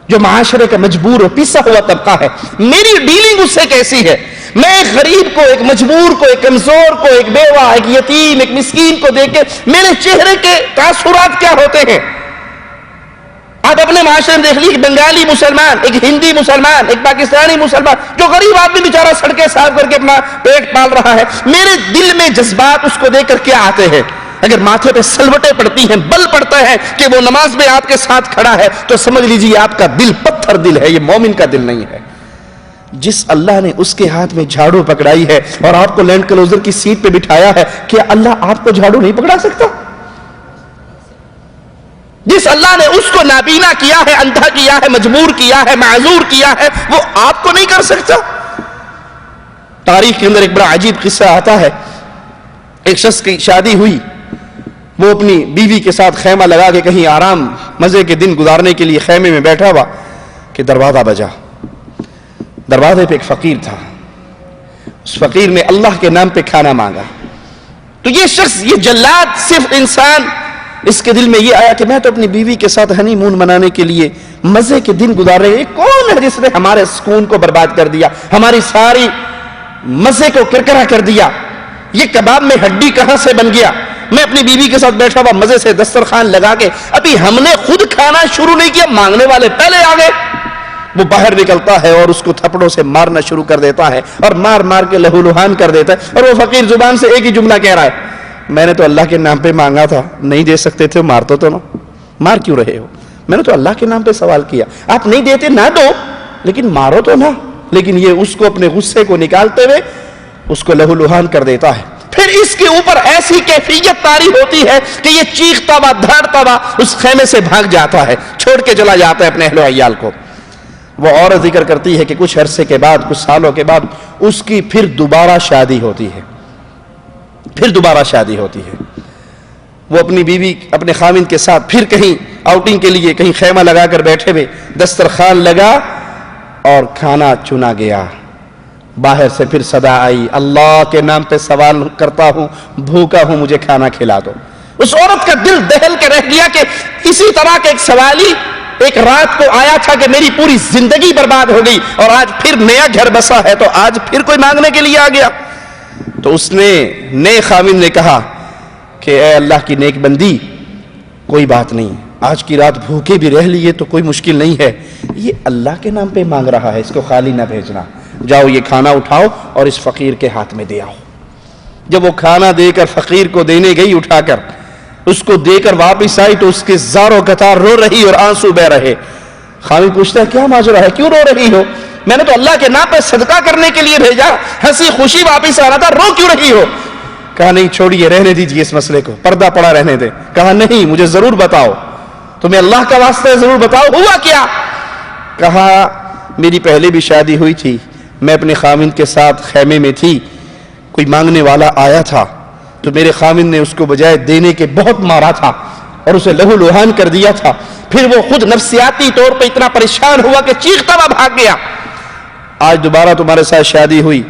Speaker 2: جو معاشرے کا مجبور اور پیسا ہوا طبقہ ہے, میری ڈیلنگ اس سے کیسی ہے؟ میں ایک غریب کو, ایک مجبور کو, ایک کمزور کو, ایک بیوہ, ایک یتیم, ایک مسکین کو دیکھ کے میرے چہرے کے تاثرات کیا ہوتے ہیں؟ آپ اپنے معاشرے میں دیکھ لیجیے, ایک بنگالی مسلمان, ایک ہندی مسلمان, ایک پاکستانی مسلمان, جو غریب آدمی بیچارہ سڑکیں صاف کر کے اپنا پیٹ پال رہا ہے, میرے دل میں جذبات اس کو دیکھ کر کیا آتے ہیں؟ اگر ماتھے پہ سلوٹیں پڑتی ہیں, بل پڑتا ہے کہ وہ نماز میں آپ کے ساتھ کھڑا ہے, تو سمجھ لیجیے آپ کا دل پتھر دل ہے, یہ مومن کا دل نہیں ہے. جس اللہ نے اس کے ہاتھ میں جھاڑو پکڑائی ہے اور آپ کو لینڈ کلوزر کی سیٹ پہ بٹھایا ہے, کیا اللہ آپ کو جھاڑو نہیں پکڑا سکتا؟ جس اللہ نے اس کو نابینا کیا ہے, اندھا کیا ہے, مجبور کیا ہے, معذور کیا ہے, وہ آپ کو نہیں کر سکتا؟ تاریخ کے اندر ایک بڑا عجیب قصہ آتا ہے. ایک شخص کی شادی ہوئی, وہ اپنی بیوی کے ساتھ خیمہ لگا کے کہیں آرام مزے کے دن گزارنے کے لیے خیمے میں بیٹھا ہوا کہ دروازہ بجا. دروازے پہ ایک فقیر تھا, اس فقیر نے اللہ کے نام پہ کھانا مانگا. تو یہ شخص, یہ جلاد, صرف انسان, اس کے دل میں یہ آیا کہ میں تو اپنی بیوی کے ساتھ ہنی مون منانے کے لیے مزے کے دن گزار رہے, کون ہے جس نے ہمارے سکون کو برباد کر دیا, ہماری ساری مزے کو کرکرا کر دیا؟ یہ کباب میں ہڈی کہاں سے بن گیا؟ میں اپنی بیوی کے ساتھ بیٹھا ہوا مزے سے دسترخوان لگا کے, ابھی ہم نے خود کھانا شروع نہیں کیا, مانگنے والے پہلے آ گئے. وہ باہر نکلتا ہے اور اس کو تھپڑوں سے مارنا شروع کر دیتا ہے, اور مار مار کے لہو لہان کر دیتا ہے. اور وہ فقیر زبان سے ایک ہی جملہ کہہ رہا ہے, میں نے تو اللہ کے نام پہ مانگا تھا, نہیں دے سکتے تھے, مار تو نہ, مار کیوں رہے ہو؟ میں نے تو اللہ کے نام پہ سوال کیا, آپ نہیں دیتے نہ دو, لیکن مارو تو نہ. لیکن یہ اس کو اپنے غصے کو نکالتے ہوئے اس کو لہو لہان کر دیتا ہے. پھر اس کے اوپر ایسی کیفیت طاری ہوتی ہے کہ یہ چیختا ہوا دھاڑتا ہوا اس خیمے سے بھاگ جاتا ہے, چھوڑ کے چلا جاتا ہے اپنے اہل و عیال کو. وہ عورت ذکر کرتی ہے کہ کچھ عرصے کے بعد, کچھ سالوں کے بعد اس کی پھر دوبارہ شادی ہوتی ہے, پھر دوبارہ شادی ہوتی ہے. وہ اپنی بیوی اپنے خاوند کے ساتھ پھر کہیں آؤٹنگ کے لیے کہیں خیمہ لگا کر بیٹھے ہوئے, دسترخوان لگا اور کھانا چنا گیا. باہر سے پھر صدا آئی, اللہ کے نام پہ سوال کرتا ہوں, بھوکا ہوں, مجھے کھانا کھلا دو. اس عورت کا دل دہل کے رہ گیا کہ اسی طرح کے ایک سوالی ایک رات کو آیا تھا کہ میری پوری زندگی برباد ہو گئی, اور آج پھر نیا گھر بسا ہے تو آج پھر کوئی مانگنے کے لیے آ گیا. تو اس نے نئے خاوند نے کہا کہ اے اللہ کی نیک بندی, کوئی بات نہیں, آج کی رات بھوکے بھی رہ لیے تو کوئی مشکل نہیں ہے, یہ اللہ کے نام پہ مانگ رہا ہے, اس کو خالی نہ بھیجنا, جاؤ یہ کھانا اٹھاؤ اور اس فقیر کے ہاتھ میں دے آؤ. جب وہ کھانا دے کر فقیر کو دینے گئی, اٹھا کر اس کو دے کر واپس آئی تو اس کے زاروں قطار رو رہی اور آنسو بہ رہے. خاوند پوچھتا ہے کیا ماجرا ہے, کیوں رو رہی ہو؟ میں نے تو اللہ کے نام پہ صدقہ کرنے کے لیے بھیجا, ہنسی خوشی واپس آنا تھا, رو کیوں رہی ہو؟ کہا نہیں چھوڑیے, رہنے دیجیے اس مسئلے کو, پردہ پڑا رہنے دے. کہا نہیں, مجھے ضرور بتاؤ, تمہیں اللہ کا واسطہ ضرور بتاؤ, ہوا کیا؟ کہا میری پہلے بھی شادی ہوئی تھی, میں اپنے خاوند کے ساتھ خیمے میں تھی, کوئی مانگنے والا آیا تھا تو میرے خاوند نے اس کو بجائے دینے کے بہت مارا تھا اور اسے لہو لہان کر دیا تھا. پھر وہ خود نفسیاتی طور پہ اتنا پریشان ہوا کہ چیختا ہوا بھاگ گیا. آج دوبارہ تمہارے ساتھ شادی ہوئی,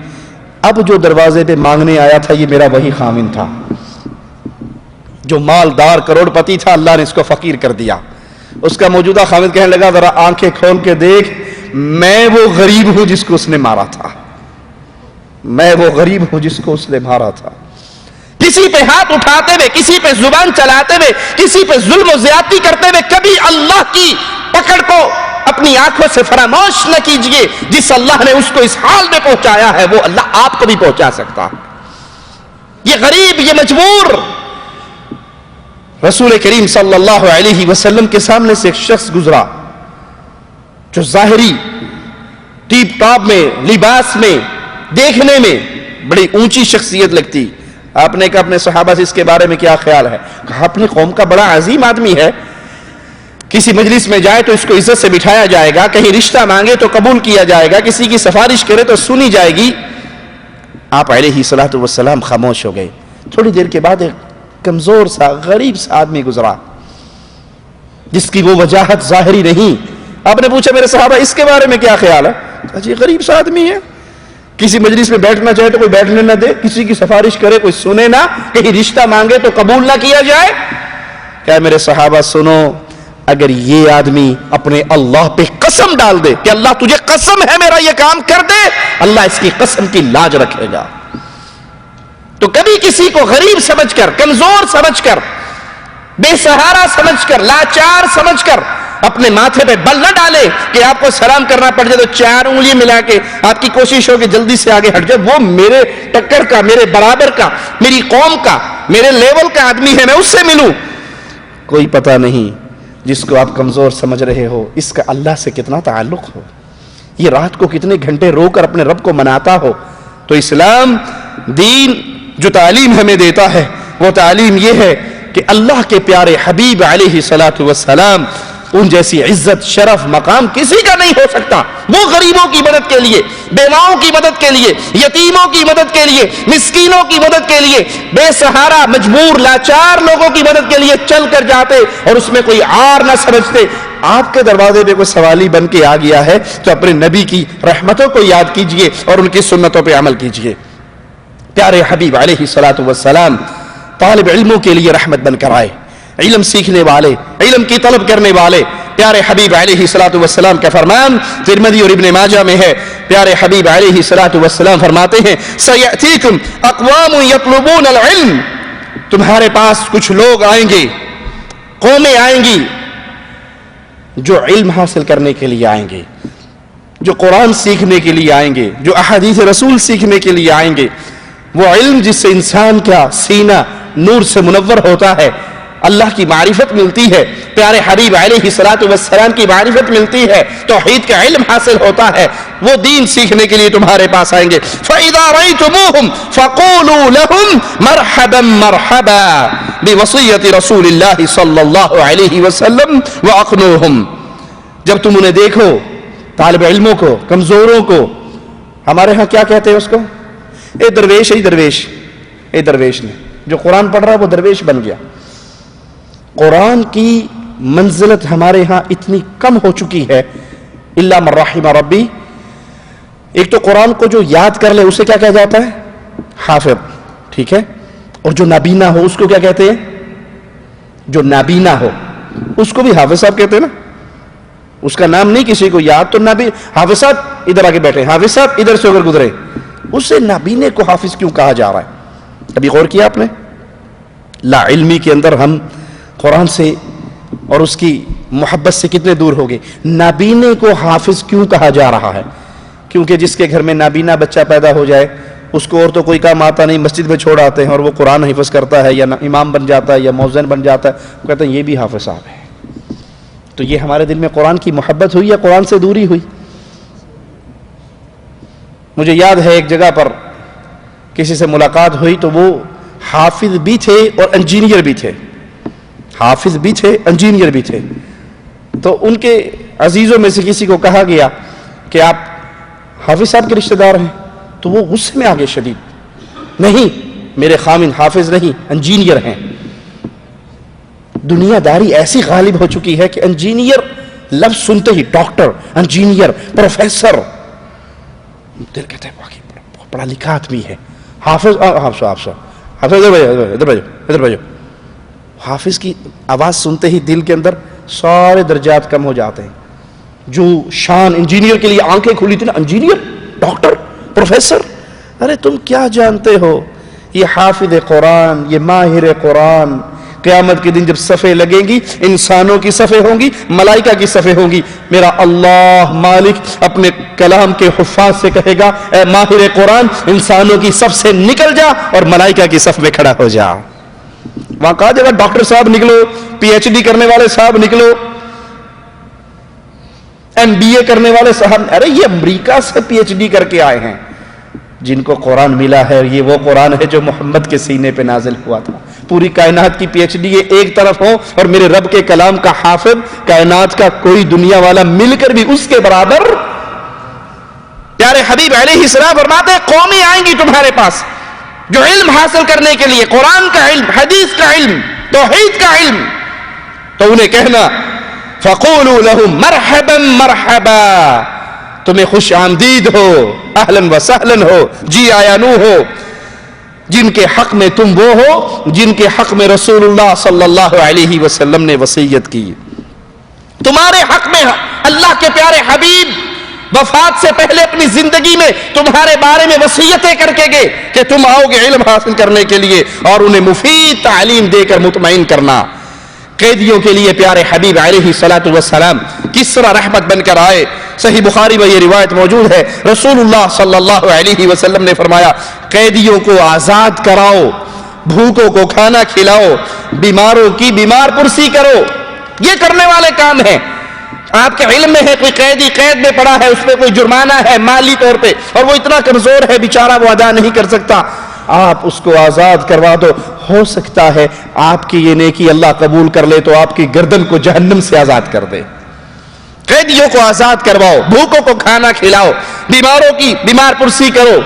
Speaker 2: اب جو دروازے پہ مانگنے آیا تھا یہ میرا وہی خاوند تھا, جو مالدار کروڑ پتی تھا, اللہ نے اس کو فقیر کر دیا. اس کا موجودہ خاوند کہنے لگا ذرا آنکھیں کھول کے دیکھ, میں وہ غریب ہوں جس کو اس نے مارا تھا, میں وہ غریب ہوں جس کو اس نے مارا تھا. کسی پہ ہاتھ اٹھاتے ہوئے, کسی پہ زبان چلاتے ہوئے, کسی پہ ظلم و زیادتی کرتے ہوئے کبھی اللہ کی پکڑ کو اپنی آنکھوں سے فراموش نہ کیجئے. جس اللہ نے اس کو اس حال میں پہنچایا ہے وہ اللہ آپ کو بھی پہنچا سکتا. یہ غریب, یہ مجبور. رسول کریم صلی اللہ علیہ وسلم کے سامنے سے ایک شخص گزرا جو ظاہری ٹیپ ٹاپ میں, لباس میں, دیکھنے میں بڑی اونچی شخصیت لگتی. آپ نے کہا اپنے صحابہ سے اس کے بارے میں کیا خیال ہے؟ کہا اپنی قوم کا بڑا عظیم آدمی ہے, کسی مجلس میں جائے تو اس کو عزت سے بٹھایا جائے گا, کہیں رشتہ مانگے تو قبول کیا جائے گا, کسی کی سفارش کرے تو سنی جائے گی. آپ علیہ الصلوۃ والسلام خاموش ہو گئے. تھوڑی دیر کے بعد ایک کمزور سا غریب سا آدمی گزرا جس کی وہ وجاہت ظاہری نہیں. آپ نے پوچھا میرے صحابہ اس کے بارے میں کیا خیال ہے؟ کہا جی غریب سا آدمی ہے, کسی مجلس میں بیٹھنا چاہے تو کوئی بیٹھنے نہ دے, کسی کی سفارش کرے کوئی سنے نہ, کہیں رشتہ مانگے تو قبول نہ کیا جائے. کیا میرے صحابہ سنو, اگر یہ آدمی اپنے اللہ پہ قسم ڈال دے کہ اللہ تجھے قسم ہے میرا یہ کام کر دے, اللہ اس کی قسم کی لاج رکھے گا. تو کبھی کسی کو غریب سمجھ کر, کمزور سمجھ کر, بے سہارا سمجھ کر, لاچار سمجھ کر اپنے ماتھے پہ بل نہ ڈالے کہ آپ کو سلام کرنا پڑ جائے تو 4 انگلی ملا کے آپ کی کوشش ہو کہ جلدی سے آگے ہٹ جائے. وہ میرے ٹکر کا, میرے برابر کا, میری قوم کا, میرے لیول کا آدمی ہے, میں اس سے ملوں. کوئی پتہ نہیں جس کو آپ کمزور سمجھ رہے ہو اس کا اللہ سے کتنا تعلق ہو, یہ رات کو کتنے گھنٹے رو کر اپنے رب کو مناتا ہو. تو اسلام دین جو تعلیم ہمیں دیتا ہے وہ تعلیم یہ ہے کہ اللہ کے پیارے حبیب علیہ الصلوۃ والسلام ان جیسی عزت, شرف, مقام کسی کا نہیں ہو سکتا. وہ غریبوں کی مدد کے لیے, بیواؤں کی مدد کے لیے, یتیموں کی مدد کے لیے, مسکینوں کی مدد کے لیے, بے سہارا, مجبور, لاچار لوگوں کی مدد کے لیے چل کر جاتے اور اس میں کوئی عار نہ سمجھتے. آپ کے دروازے پہ کوئی سوالی بن کے آ گیا ہے تو اپنے نبی کی رحمتوں کو یاد کیجئے اور ان کی سنتوں پہ عمل کیجئے. پیارے حبیب علیہ الصلوۃ والسلام طالب علموں کے لیے رحمت بن کر آئے, علم سیکھنے والے, علم کی طلب کرنے والے. پیارے حبیب علیہ الصلوۃ والسلام کا فرمان ترمذی اور ابن ماجہ میں ہے. پیارے حبیب علیہ الصلوۃ والسلام فرماتے ہیں سیأتیکم اقوام یطلبون العلم, تمہارے پاس کچھ لوگ آئیں گے, قومیں آئیں گی جو علم حاصل کرنے کے لیے آئیں گے, جو قرآن سیکھنے کے لیے آئیں گے, جو احادیث رسول سیکھنے کے لیے آئیں گے. وہ علم جس سے انسان کا سینہ نور سے منور ہوتا ہے، اللہ کی معرفت ملتی ہے، پیارے حبیب علیہ الصلوۃ والسلام کی معرفت ملتی ہے، توحید کا علم حاصل ہوتا ہے، وہ دین سیکھنے کے لیے تمہارے پاس آئیں گے۔ فَإِذَا رَأَيْتُمُوهُمْ فَقُولُوا لَهُمْ مَرْحَبًا مَرْحَبًا بِوَصِيَّةِ رسول اللہ صلی اللہ علیہ وسلم وَأَقْنُوهُمْ۔ جب تم انہیں دیکھو، طالب علموں کو، کمزوروں کو، ہمارے ہاں کیا کہتے ہیں اس کو؟ اے درویش، اے درویش، اے درویش نے، جو قرآن پڑھ رہا ہے وہ درویش بن گیا۔ قرآن کی منزلت ہمارے ہاں اتنی کم ہو چکی ہے، الا من رحم ربی۔ ایک تو قرآن کو جو یاد کر لے اسے کیا کہا جاتا ہے؟ حافظ، ٹھیک ہے، اور جو نابینا ہو اس کو کیا کہتے ہیں؟ جو نابینا ہو اس کو بھی حافظ صاحب کہتے ہیں نا، اس کا نام نہیں کسی کو یاد، تو نابی حافظ صاحب ادھر آ کے بیٹھے، حافظ صاحب ادھر سے ہو کر گزرے، اسے نابینے کو حافظ کیوں کہا جا رہا ہے؟ کبھی غور کیا آپ نے؟ لا علمی کے اندر ہم قرآن سے اور اس کی محبت سے کتنے دور ہو گئے۔ نابینے کو حافظ کیوں کہا جا رہا ہے؟ کیونکہ جس کے گھر میں نابینا بچہ پیدا ہو جائے اس کو اور تو کوئی کام آتا نہیں، مسجد میں چھوڑ آتے ہیں اور وہ قرآن حفظ کرتا ہے یا امام بن جاتا ہے یا مؤذن بن جاتا ہے، کہتے ہیں یہ بھی حافظ صاحب ہے۔ تو یہ ہمارے دل میں قرآن کی محبت ہوئی یا قرآن سے دوری ہوئی؟ مجھے یاد ہے ایک جگہ پر کسی سے ملاقات ہوئی تو وہ حافظ بھی تھے اور انجینئر بھی تھے، حافظ بھی تھے انجینئر بھی تھے۔ تو ان کے عزیزوں میں سے کسی کو کہا گیا کہ آپ حافظ صاحب کے رشتہ دار ہیں، تو وہ غصے میں آگے شدید، نہیں میرے خامن حافظ نہیں انجینئر ہیں۔ دنیا داری ایسی غالب ہو چکی ہے کہ انجینئر لفظ سنتے ہی ڈاکٹر، انجینئر، پروفیسر، دل کہتے ہیں باقی پڑھا لکھا آدمی ہے، حافظ ادھر بھیجو۔ حافظ کی آواز سنتے ہی دل کے اندر سارے درجات کم ہو جاتے ہیں۔ جو شان انجینئر کے لیے آنکھیں کھلی تھی نا، انجینئر، ڈاکٹر، پروفیسر، ارے تم کیا جانتے ہو؟ یہ حافظ قرآن، یہ ماہر قرآن، قیامت کے دن جب صفیں لگیں گی، انسانوں کی صفیں ہوں گی، ملائکہ کی صفیں ہوں گی، میرا اللہ مالک اپنے کلام کے حفاظ سے کہے گا اے ماہر قرآن انسانوں کی صف سے نکل جا اور ملائکہ کی صف میں کھڑا ہو جا۔ وہاں کہا جائے گا ڈاکٹر صاحب نکلو، پی ایچ ڈی کرنے والے صاحب نکلو، ایم بی اے کرنے والے صاحب، ارے یہ امریکہ سے پی ایچ ڈی کر کے آئے ہیں، جن کو قرآن ملا ہے، یہ وہ قرآن ہے جو محمد کے سینے پہ نازل ہوا تھا۔ پوری کائنات کی پی ایچ ڈی یہ ایک طرف ہو اور میرے رب کے کلام کا حافظ کائنات کا کوئی دنیا والا مل کر بھی اس کے برابر۔ پیارے حبیب علیہ السلام فرماتے ہیں قومیں آئیں گی تمہارے پاس جو علم حاصل کرنے کے لیے، قرآن کا علم، حدیث کا علم، توحید کا علم، تو انہیں کہنا فَقُولُوا لَهُمْ مَرْحَبًا مَرْحَبًا، تمہیں خوش آمدید ہو، اہلاً و سہلاً ہو، جی آیا نو ہو، جن کے حق میں تم وہ ہو جن کے حق میں رسول اللہ صلی اللہ علیہ وسلم نے وصیت کی۔ تمہارے حق میں اللہ کے پیارے حبیب وفات سے پہلے اپنی زندگی میں تمہارے بارے میں وصیتیں کر کے گئے کہ تم آؤ گے علم حاصل کرنے کے لیے اور انہیں مفید تعلیم دے کر مطمئن کرنا۔ قیدیوں کے لیے پیارے حبیب علیہ الصلوۃ والسلام کس طرح رحمت بن کر آئے، صحیح بخاری میں یہ روایت موجود ہے، رسول اللہ صلی اللہ علیہ وسلم نے فرمایا قیدیوں کو آزاد کراؤ، بھوکوں کو کھانا کھلاؤ، بیماروں کی بیمار پرسی کرو، یہ کرنے والے کام ہیں۔ آپ کے علم میں ہے کوئی قیدی قید میں پڑا ہے، اس پہ کوئی جرمانہ ہے مالی طور پہ اور وہ اتنا کمزور ہے بیچارہ وہ ادا نہیں کر سکتا، آپ اس کو آزاد کروا دو، ہو سکتا ہے آپ کی یہ نیکی اللہ قبول کر لے تو آپ کی گردن کو جہنم سے آزاد کر دے۔ قیدیوں کو آزاد کرواؤ، بھوکوں کو کھانا کھلاؤ، بیماروں کی بیمار پرسی کرو۔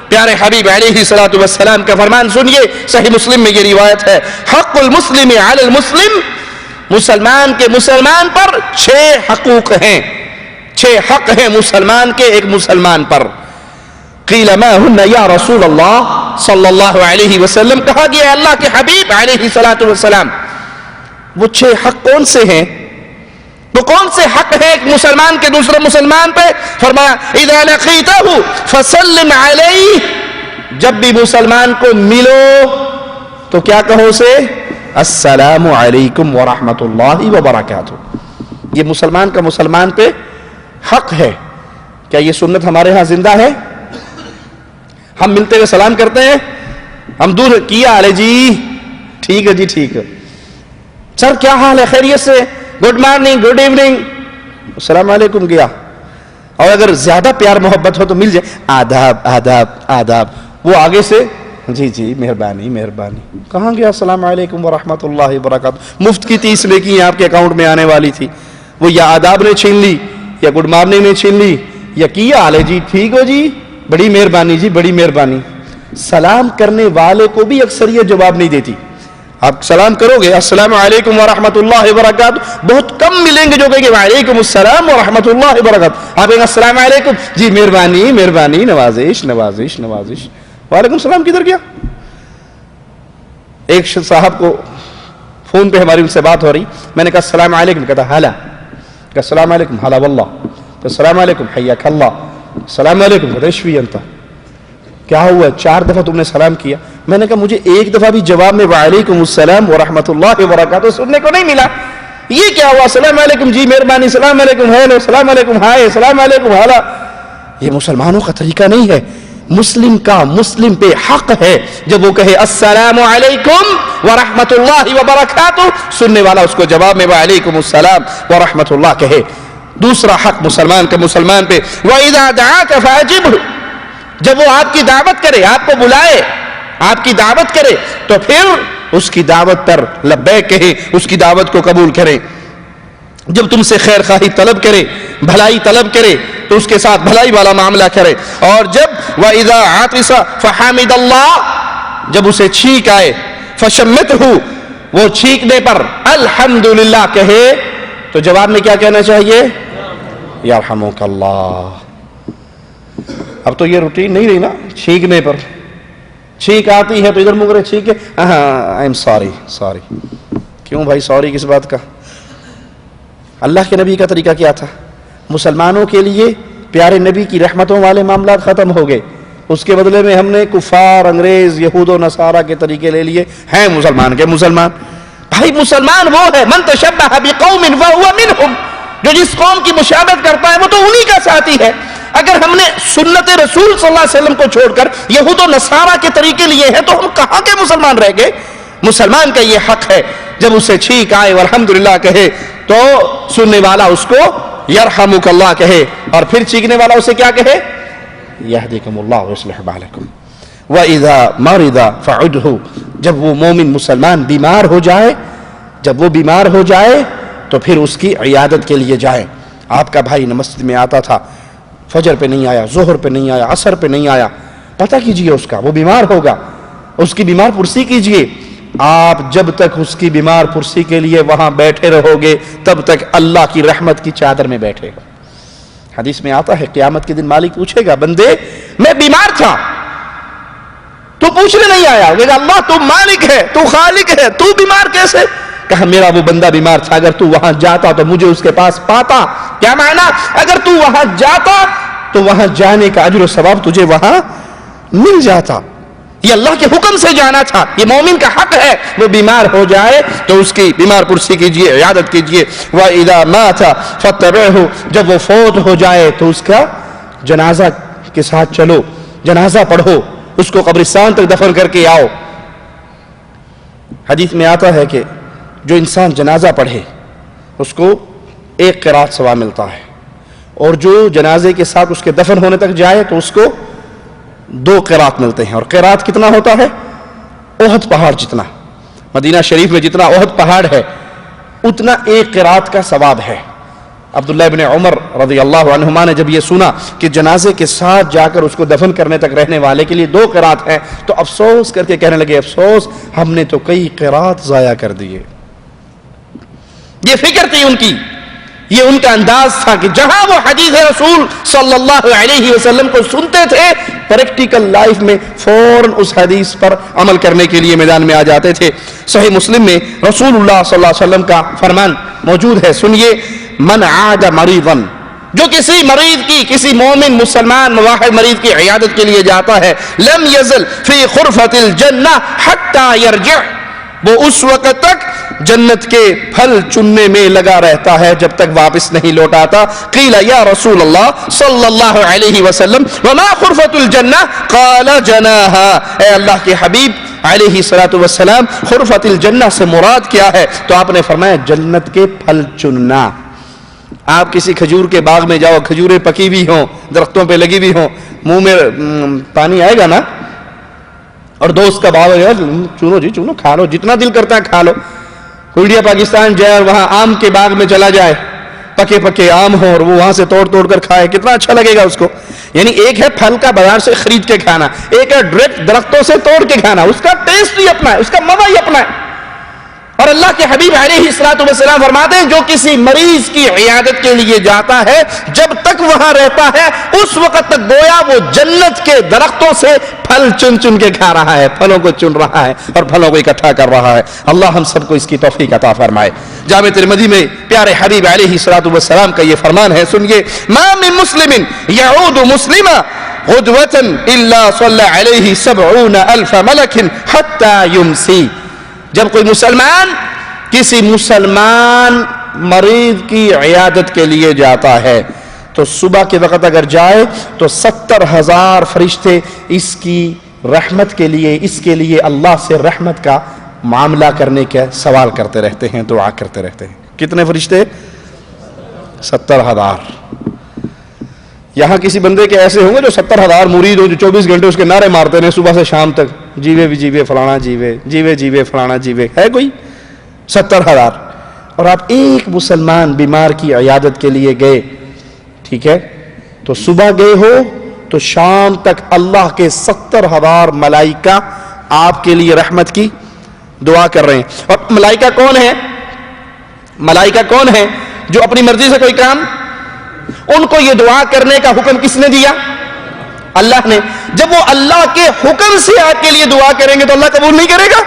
Speaker 2: پیارے حبیب علیہ الصلوۃ والسلام کا فرمان سنیے، صحیح مسلم میں یہ روایت ہے، حق المسلم علی المسلم، مسلمان کے مسلمان پر 6 حقوق ہیں، 6 حق ہیں مسلمان کے ایک مسلمان پر۔ قیل ما ہن یا رسول اللہ صلی اللہ علیہ وسلم، کہا گیا اللہ کے حبیب علیہ الصلوۃ والسلام وہ 6 حق کون سے ہیں؟ وہ کون سے حق ہے ایک مسلمان کے دوسرے مسلمان پہ؟ فرمایا اذا لقیتہ فسلم علیہ، جب بھی مسلمان کو ملو تو کیا کہو اسے؟ السلام علیکم ورحمۃ اللہ وبرکاتہ۔ یہ مسلمان کا مسلمان پہ حق ہے۔ کیا یہ سنت ہمارے ہاں زندہ ہے؟ ہم ملتے ہوئے سلام کرتے ہیں، ہم دور کیا علیہ جی ٹھیک ہے جی ٹھیک ہے. سر کیا حال ہے, خیریت سے, گڈ مارننگ, گڈ ایوننگ, السلام علیکم گیا. اور اگر زیادہ پیار محبت ہو تو مل جائے, آداب آداب آداب. وہ آگے سے جی جی مہربانی مہربانی. کہاں گیا, السلام علیکم ورحمۃ اللہ وبرکاتہ. مفت کی 30 نیکی آپ کے اکاؤنٹ میں آنے والی تھی, وہ یا آداب نے چھین لی یا گڈ مارننگ نے چھین لی یا کیا حال ہے جی ٹھیک ہو جی بڑی مہربانی جی بڑی مہربانی. سلام کرنے والے کو بھی اکثر یہ جواب نہیں دیتی. آپ سلام کرو گے السلام علیکم ورحمۃ اللہ وبرکاتہ, بہت کم ملیں گے جو کہیں گے وعلیکم السلام ورحمۃ اللہ وبرکاتہ. آپ کہیں گے السلام علیکم جی مہربانی مہربانی نوازش نوازش نوازش. وعلیکم السلام کدھر گیا؟ ایک صاحب کو فون پہ ہماری ان سے بات ہو رہی, میں نے کہا السلام علیکم, کہتا حالا, کہا السلام علیکم حالا واللہ, کہا السلام علیکم حیاک اللہ, السلام علیکم, کہتا اشوی انت, کیا ہوا 4 دفعہ تم نے سلام کیا. میں نے کہا مجھے ایک دفعہ بھی جواب میں وعلیکم السلام ورحمۃ اللہ وبرکاتہ سننے کو نہیں ملا. یہ کیا ہوا, السلام علیکم جی مہربانی, السلام علیکم ہیلو, السلام علیکم ہائے, السلام علیکم حالا. یہ مسلمانوں کا طریقہ نہیں ہے. مسلم کا مسلم پہ حق ہے جب وہ کہے السلام علیکم ورحمۃ اللہ وبرکاتہ, سننے والا اس کو جواب میں وعلیکم السلام ورحمۃ اللہ کہے. دوسرا حق مسلمان کا مسلمان پہ, وَإِذَا دَعَاكَ فَأَجِبْهُ, جب وہ آپ کی دعوت کرے, آپ کو بلائے, آپ کی دعوت کرے تو پھر اس کی دعوت پر لبیک کہیں, اس کی دعوت کو قبول کریں. جب تم سے خیر خواہی طلب کرے, بھلائی طلب کرے تو اس کے ساتھ بھلائی والا معاملہ کرے. اور جب وَإِذَا عَطِسَ فَحَمِدَ اللَّهُ, جب اسے چھینک آئے, فَشَمِّتْهُ, وہ چھینکنے پر الحمدللہ کہے تو جواب میں کیا کہنا چاہیے, یرحمک اللہ. اب تو یہ روٹین نہیں رہی نا, چھینکنے پر چھینک آتی ہے تو ادھر منہ کرے چھینک ہے, آئی ایم سوری سوری. کیوں بھائی سوری کس بات کا؟ اللہ کے نبی کا طریقہ کیا تھا؟ مسلمانوں کے لیے پیارے نبی کی رحمتوں والے معاملات ختم ہو گئے, اس کے بدلے میں ہم نے کفار, انگریز, یہود و نصارہ کے طریقے لے لیے. ہیں مسلمان کے مسلمان بھائی, مسلمان وہ ہے من تشبہ بقوم فہو منہم, جو جس قوم کی مشابہت کرتا ہے وہ تو انہی کا ساتھی ہے. اگر ہم نے سنت رسول صلی اللہ علیہ وسلم کو چھوڑ کر یہود و نصارہ کے طریقے لیے ہیں تو ہم کہاں کے مسلمان رہ گئے؟ مسلمان کا یہ حق ہے جب اسے چھینک آئے والحمدللہ کہے تو سننے والا اس کو یرحمک اللہ کہے, اور پھر چیخنے والا اسے کیا کہے, یہدیکم اللہ ویصلح بالکم. وَإِذَا مَرِضَ فَعُدْهُ, جب وہ مومن مسلمان بیمار ہو جائے, جب وہ بیمار ہو جائے تو پھر اس کی عیادت کے لیے جائیں. آپ کا بھائی مسجد میں آتا تھا, فجر پہ نہیں آیا, ظہر پہ نہیں آیا, عصر پہ نہیں آیا, پتہ کیجئے اس کا, وہ بیمار ہوگا, اس کی بیمار پرسی کیجئے. آپ جب تک اس کی بیمار پرسی کے لیے وہاں بیٹھے رہو گے تب تک اللہ کی رحمت کی چادر میں بیٹھے گا. حدیث میں آتا ہے قیامت کے دن مالک پوچھے گا, بندے میں بیمار تھا تو پوچھنے نہیں آیا, کہے گا اللہ تو مالک ہے, تو خالق ہے, تو بیمار کیسے؟ کہا میرا وہ بندہ بیمار تھا, اگر تو وہاں جاتا تو مجھے اس کے پاس پاتا. کیا معنی؟ اگر تو وہاں جاتا تو وہاں جانے کا اجر و ثواب تجھے وہاں مل جاتا. یہ اللہ کے حکم سے جانا تھا, یہ مومن کا حق ہے. وہ بیمار ہو جائے تو اس کی بیمار پرسی کیجئے, عیادت کیجئے. وَإِذَا مَاتَ فَاتَّبِعْهُ, جب وہ فوت ہو جائے تو اس کا جنازہ کے ساتھ چلو, جنازہ پڑھو, اس کو قبرستان تک دفن کر کے آؤ. حدیث میں آتا ہے کہ جو انسان جنازہ پڑھے اس کو 1 قرات ثواب ملتا ہے, اور جو جنازے کے ساتھ اس کے دفن ہونے تک جائے تو اس کو 2 قرات ملتے ہیں. اور قرات کتنا ہوتا ہے؟ احد پہاڑ جتنا. مدینہ شریف میں جتنا احد پہاڑ ہے اتنا 1 قرات کا ثواب ہے. عبداللہ ابن عمر رضی اللہ عنہما نے جب یہ سنا کہ جنازے کے ساتھ جا کر اس کو دفن کرنے تک رہنے والے کے لیے 2 قرات ہیں تو افسوس کر کے کہنے لگے, افسوس ہم نے تو کئی قرات ضائع کر دیے. یہ فکر تھی ان کی, یہ ان کا انداز تھا کہ جہاں وہ حدیث رسول صلی اللہ علیہ وسلم کو سنتے تھے, پریکٹیکل لائف میں فوراً اس حدیث پر عمل کرنے کے لیے میدان میں آ جاتے تھے. صحیح مسلم میں رسول اللہ صلی اللہ علیہ وسلم کا فرمان موجود ہے, سنیے. من عاد مریضا, جو کسی مریض کی, کسی مومن مسلمان موحد مریض کی عیادت کے لیے جاتا ہے, لم یزل فی خرفۃ الجنہ حتی یرجع, وہ اس وقت تک جنت کے پھل چننے میں لگا رہتا ہے جب تک واپس نہیں لوٹ آتا. قیل یا رسول اللہ صلی اللہ علیہ وسلم وما خرفۃ الجنہ؟ قال جناحا, اے اللہ کے حبیب علیہ الصلوۃ والسلام خرفۃ الجنہ سے مراد کیا ہے، تو آپ نے فرمایا جنت کے پھل چننا۔ آپ کسی کھجور کے باغ میں جاؤ، کھجوریں پکی ہوئی ہوں، درختوں پہ لگی ہوئی ہوں، منہ میں پانی آئے گا نا، اور دوست کا باغ ہے، چنو جی چنو، کھا لو، جتنا دل کرتا ہے کھا لو۔ انڈیا پاکستان جائے اور وہاں آم کے باغ میں چلا جائے، پکے پکے آم ہوں اور وہ وہاں سے توڑ توڑ کر کھائے، کتنا اچھا لگے گا اس کو۔ یعنی ایک ہے پھل کا بازار سے خرید کے کھانا، ایک ہے ڈائریکٹ درختوں سے توڑ کے کھانا، اس کا ٹیسٹ ہی اپنا ہے، اس کا مزہ ہی اپنا ہے۔ اور اللہ کے حبیب علیہ الصلوۃ والسلام فرماتے ہیں جو کسی مریض کی عیادت کے لیے جاتا ہے، جب تک وہاں رہتا ہے اس وقت تک گویا وہ جنت کے درختوں سے پھل چن چن کے کھا رہا ہے، پھلوں کو چن رہا ہے اور پھلوں کو اکٹھا کر رہا ہے۔ اللہ ہم سب کو اس کی توفیق عطا فرمائے۔ جامع ترمذی میں پیارے حبیب علیہ الصلوۃ والسلام کا یہ فرمان ہے، سنیے، ما من مسلم یعود مسلما غدوة الا صلی علیہ 70,000 ملک حتی یمسی۔ جب کوئی مسلمان کسی مسلمان مریض کی عیادت کے لیے جاتا ہے تو صبح کے وقت اگر جائے تو 70,000 فرشتے اس کی رحمت کے لیے، اس کے لیے اللہ سے رحمت کا معاملہ کرنے کا سوال کرتے رہتے ہیں، دعا کرتے رہتے ہیں۔ کتنے فرشتے؟ 70,000۔ یہاں کسی بندے کے ایسے ہوں گے جو 70,000 مرید ہو، جو 24 گھنٹے اس کے نعرے مارتے ہیں صبح سے شام تک، جیوے بھی جیوے فلانا جیوے، جیوے جیوے فلانا جیوے، ہے کوئی؟ 70,000۔ اور آپ ایک مسلمان بیمار کی عیادت کے لیے گئے، ٹھیک ہے، تو صبح گئے ہو تو شام تک اللہ کے 70,000 ملائکہ آپ کے لیے رحمت کی دعا کر رہے ہیں۔ اور ملائکہ کون ہیں؟ ملائکہ کون ہیں جو اپنی مرضی سے کوئی کام، ان کو یہ دعا کرنے کا حکم کس نے دیا؟ اللہ نے۔ جب وہ اللہ کے حکم سے آپ کے لیے دعا کریں گے تو اللہ قبول نہیں کرے گا؟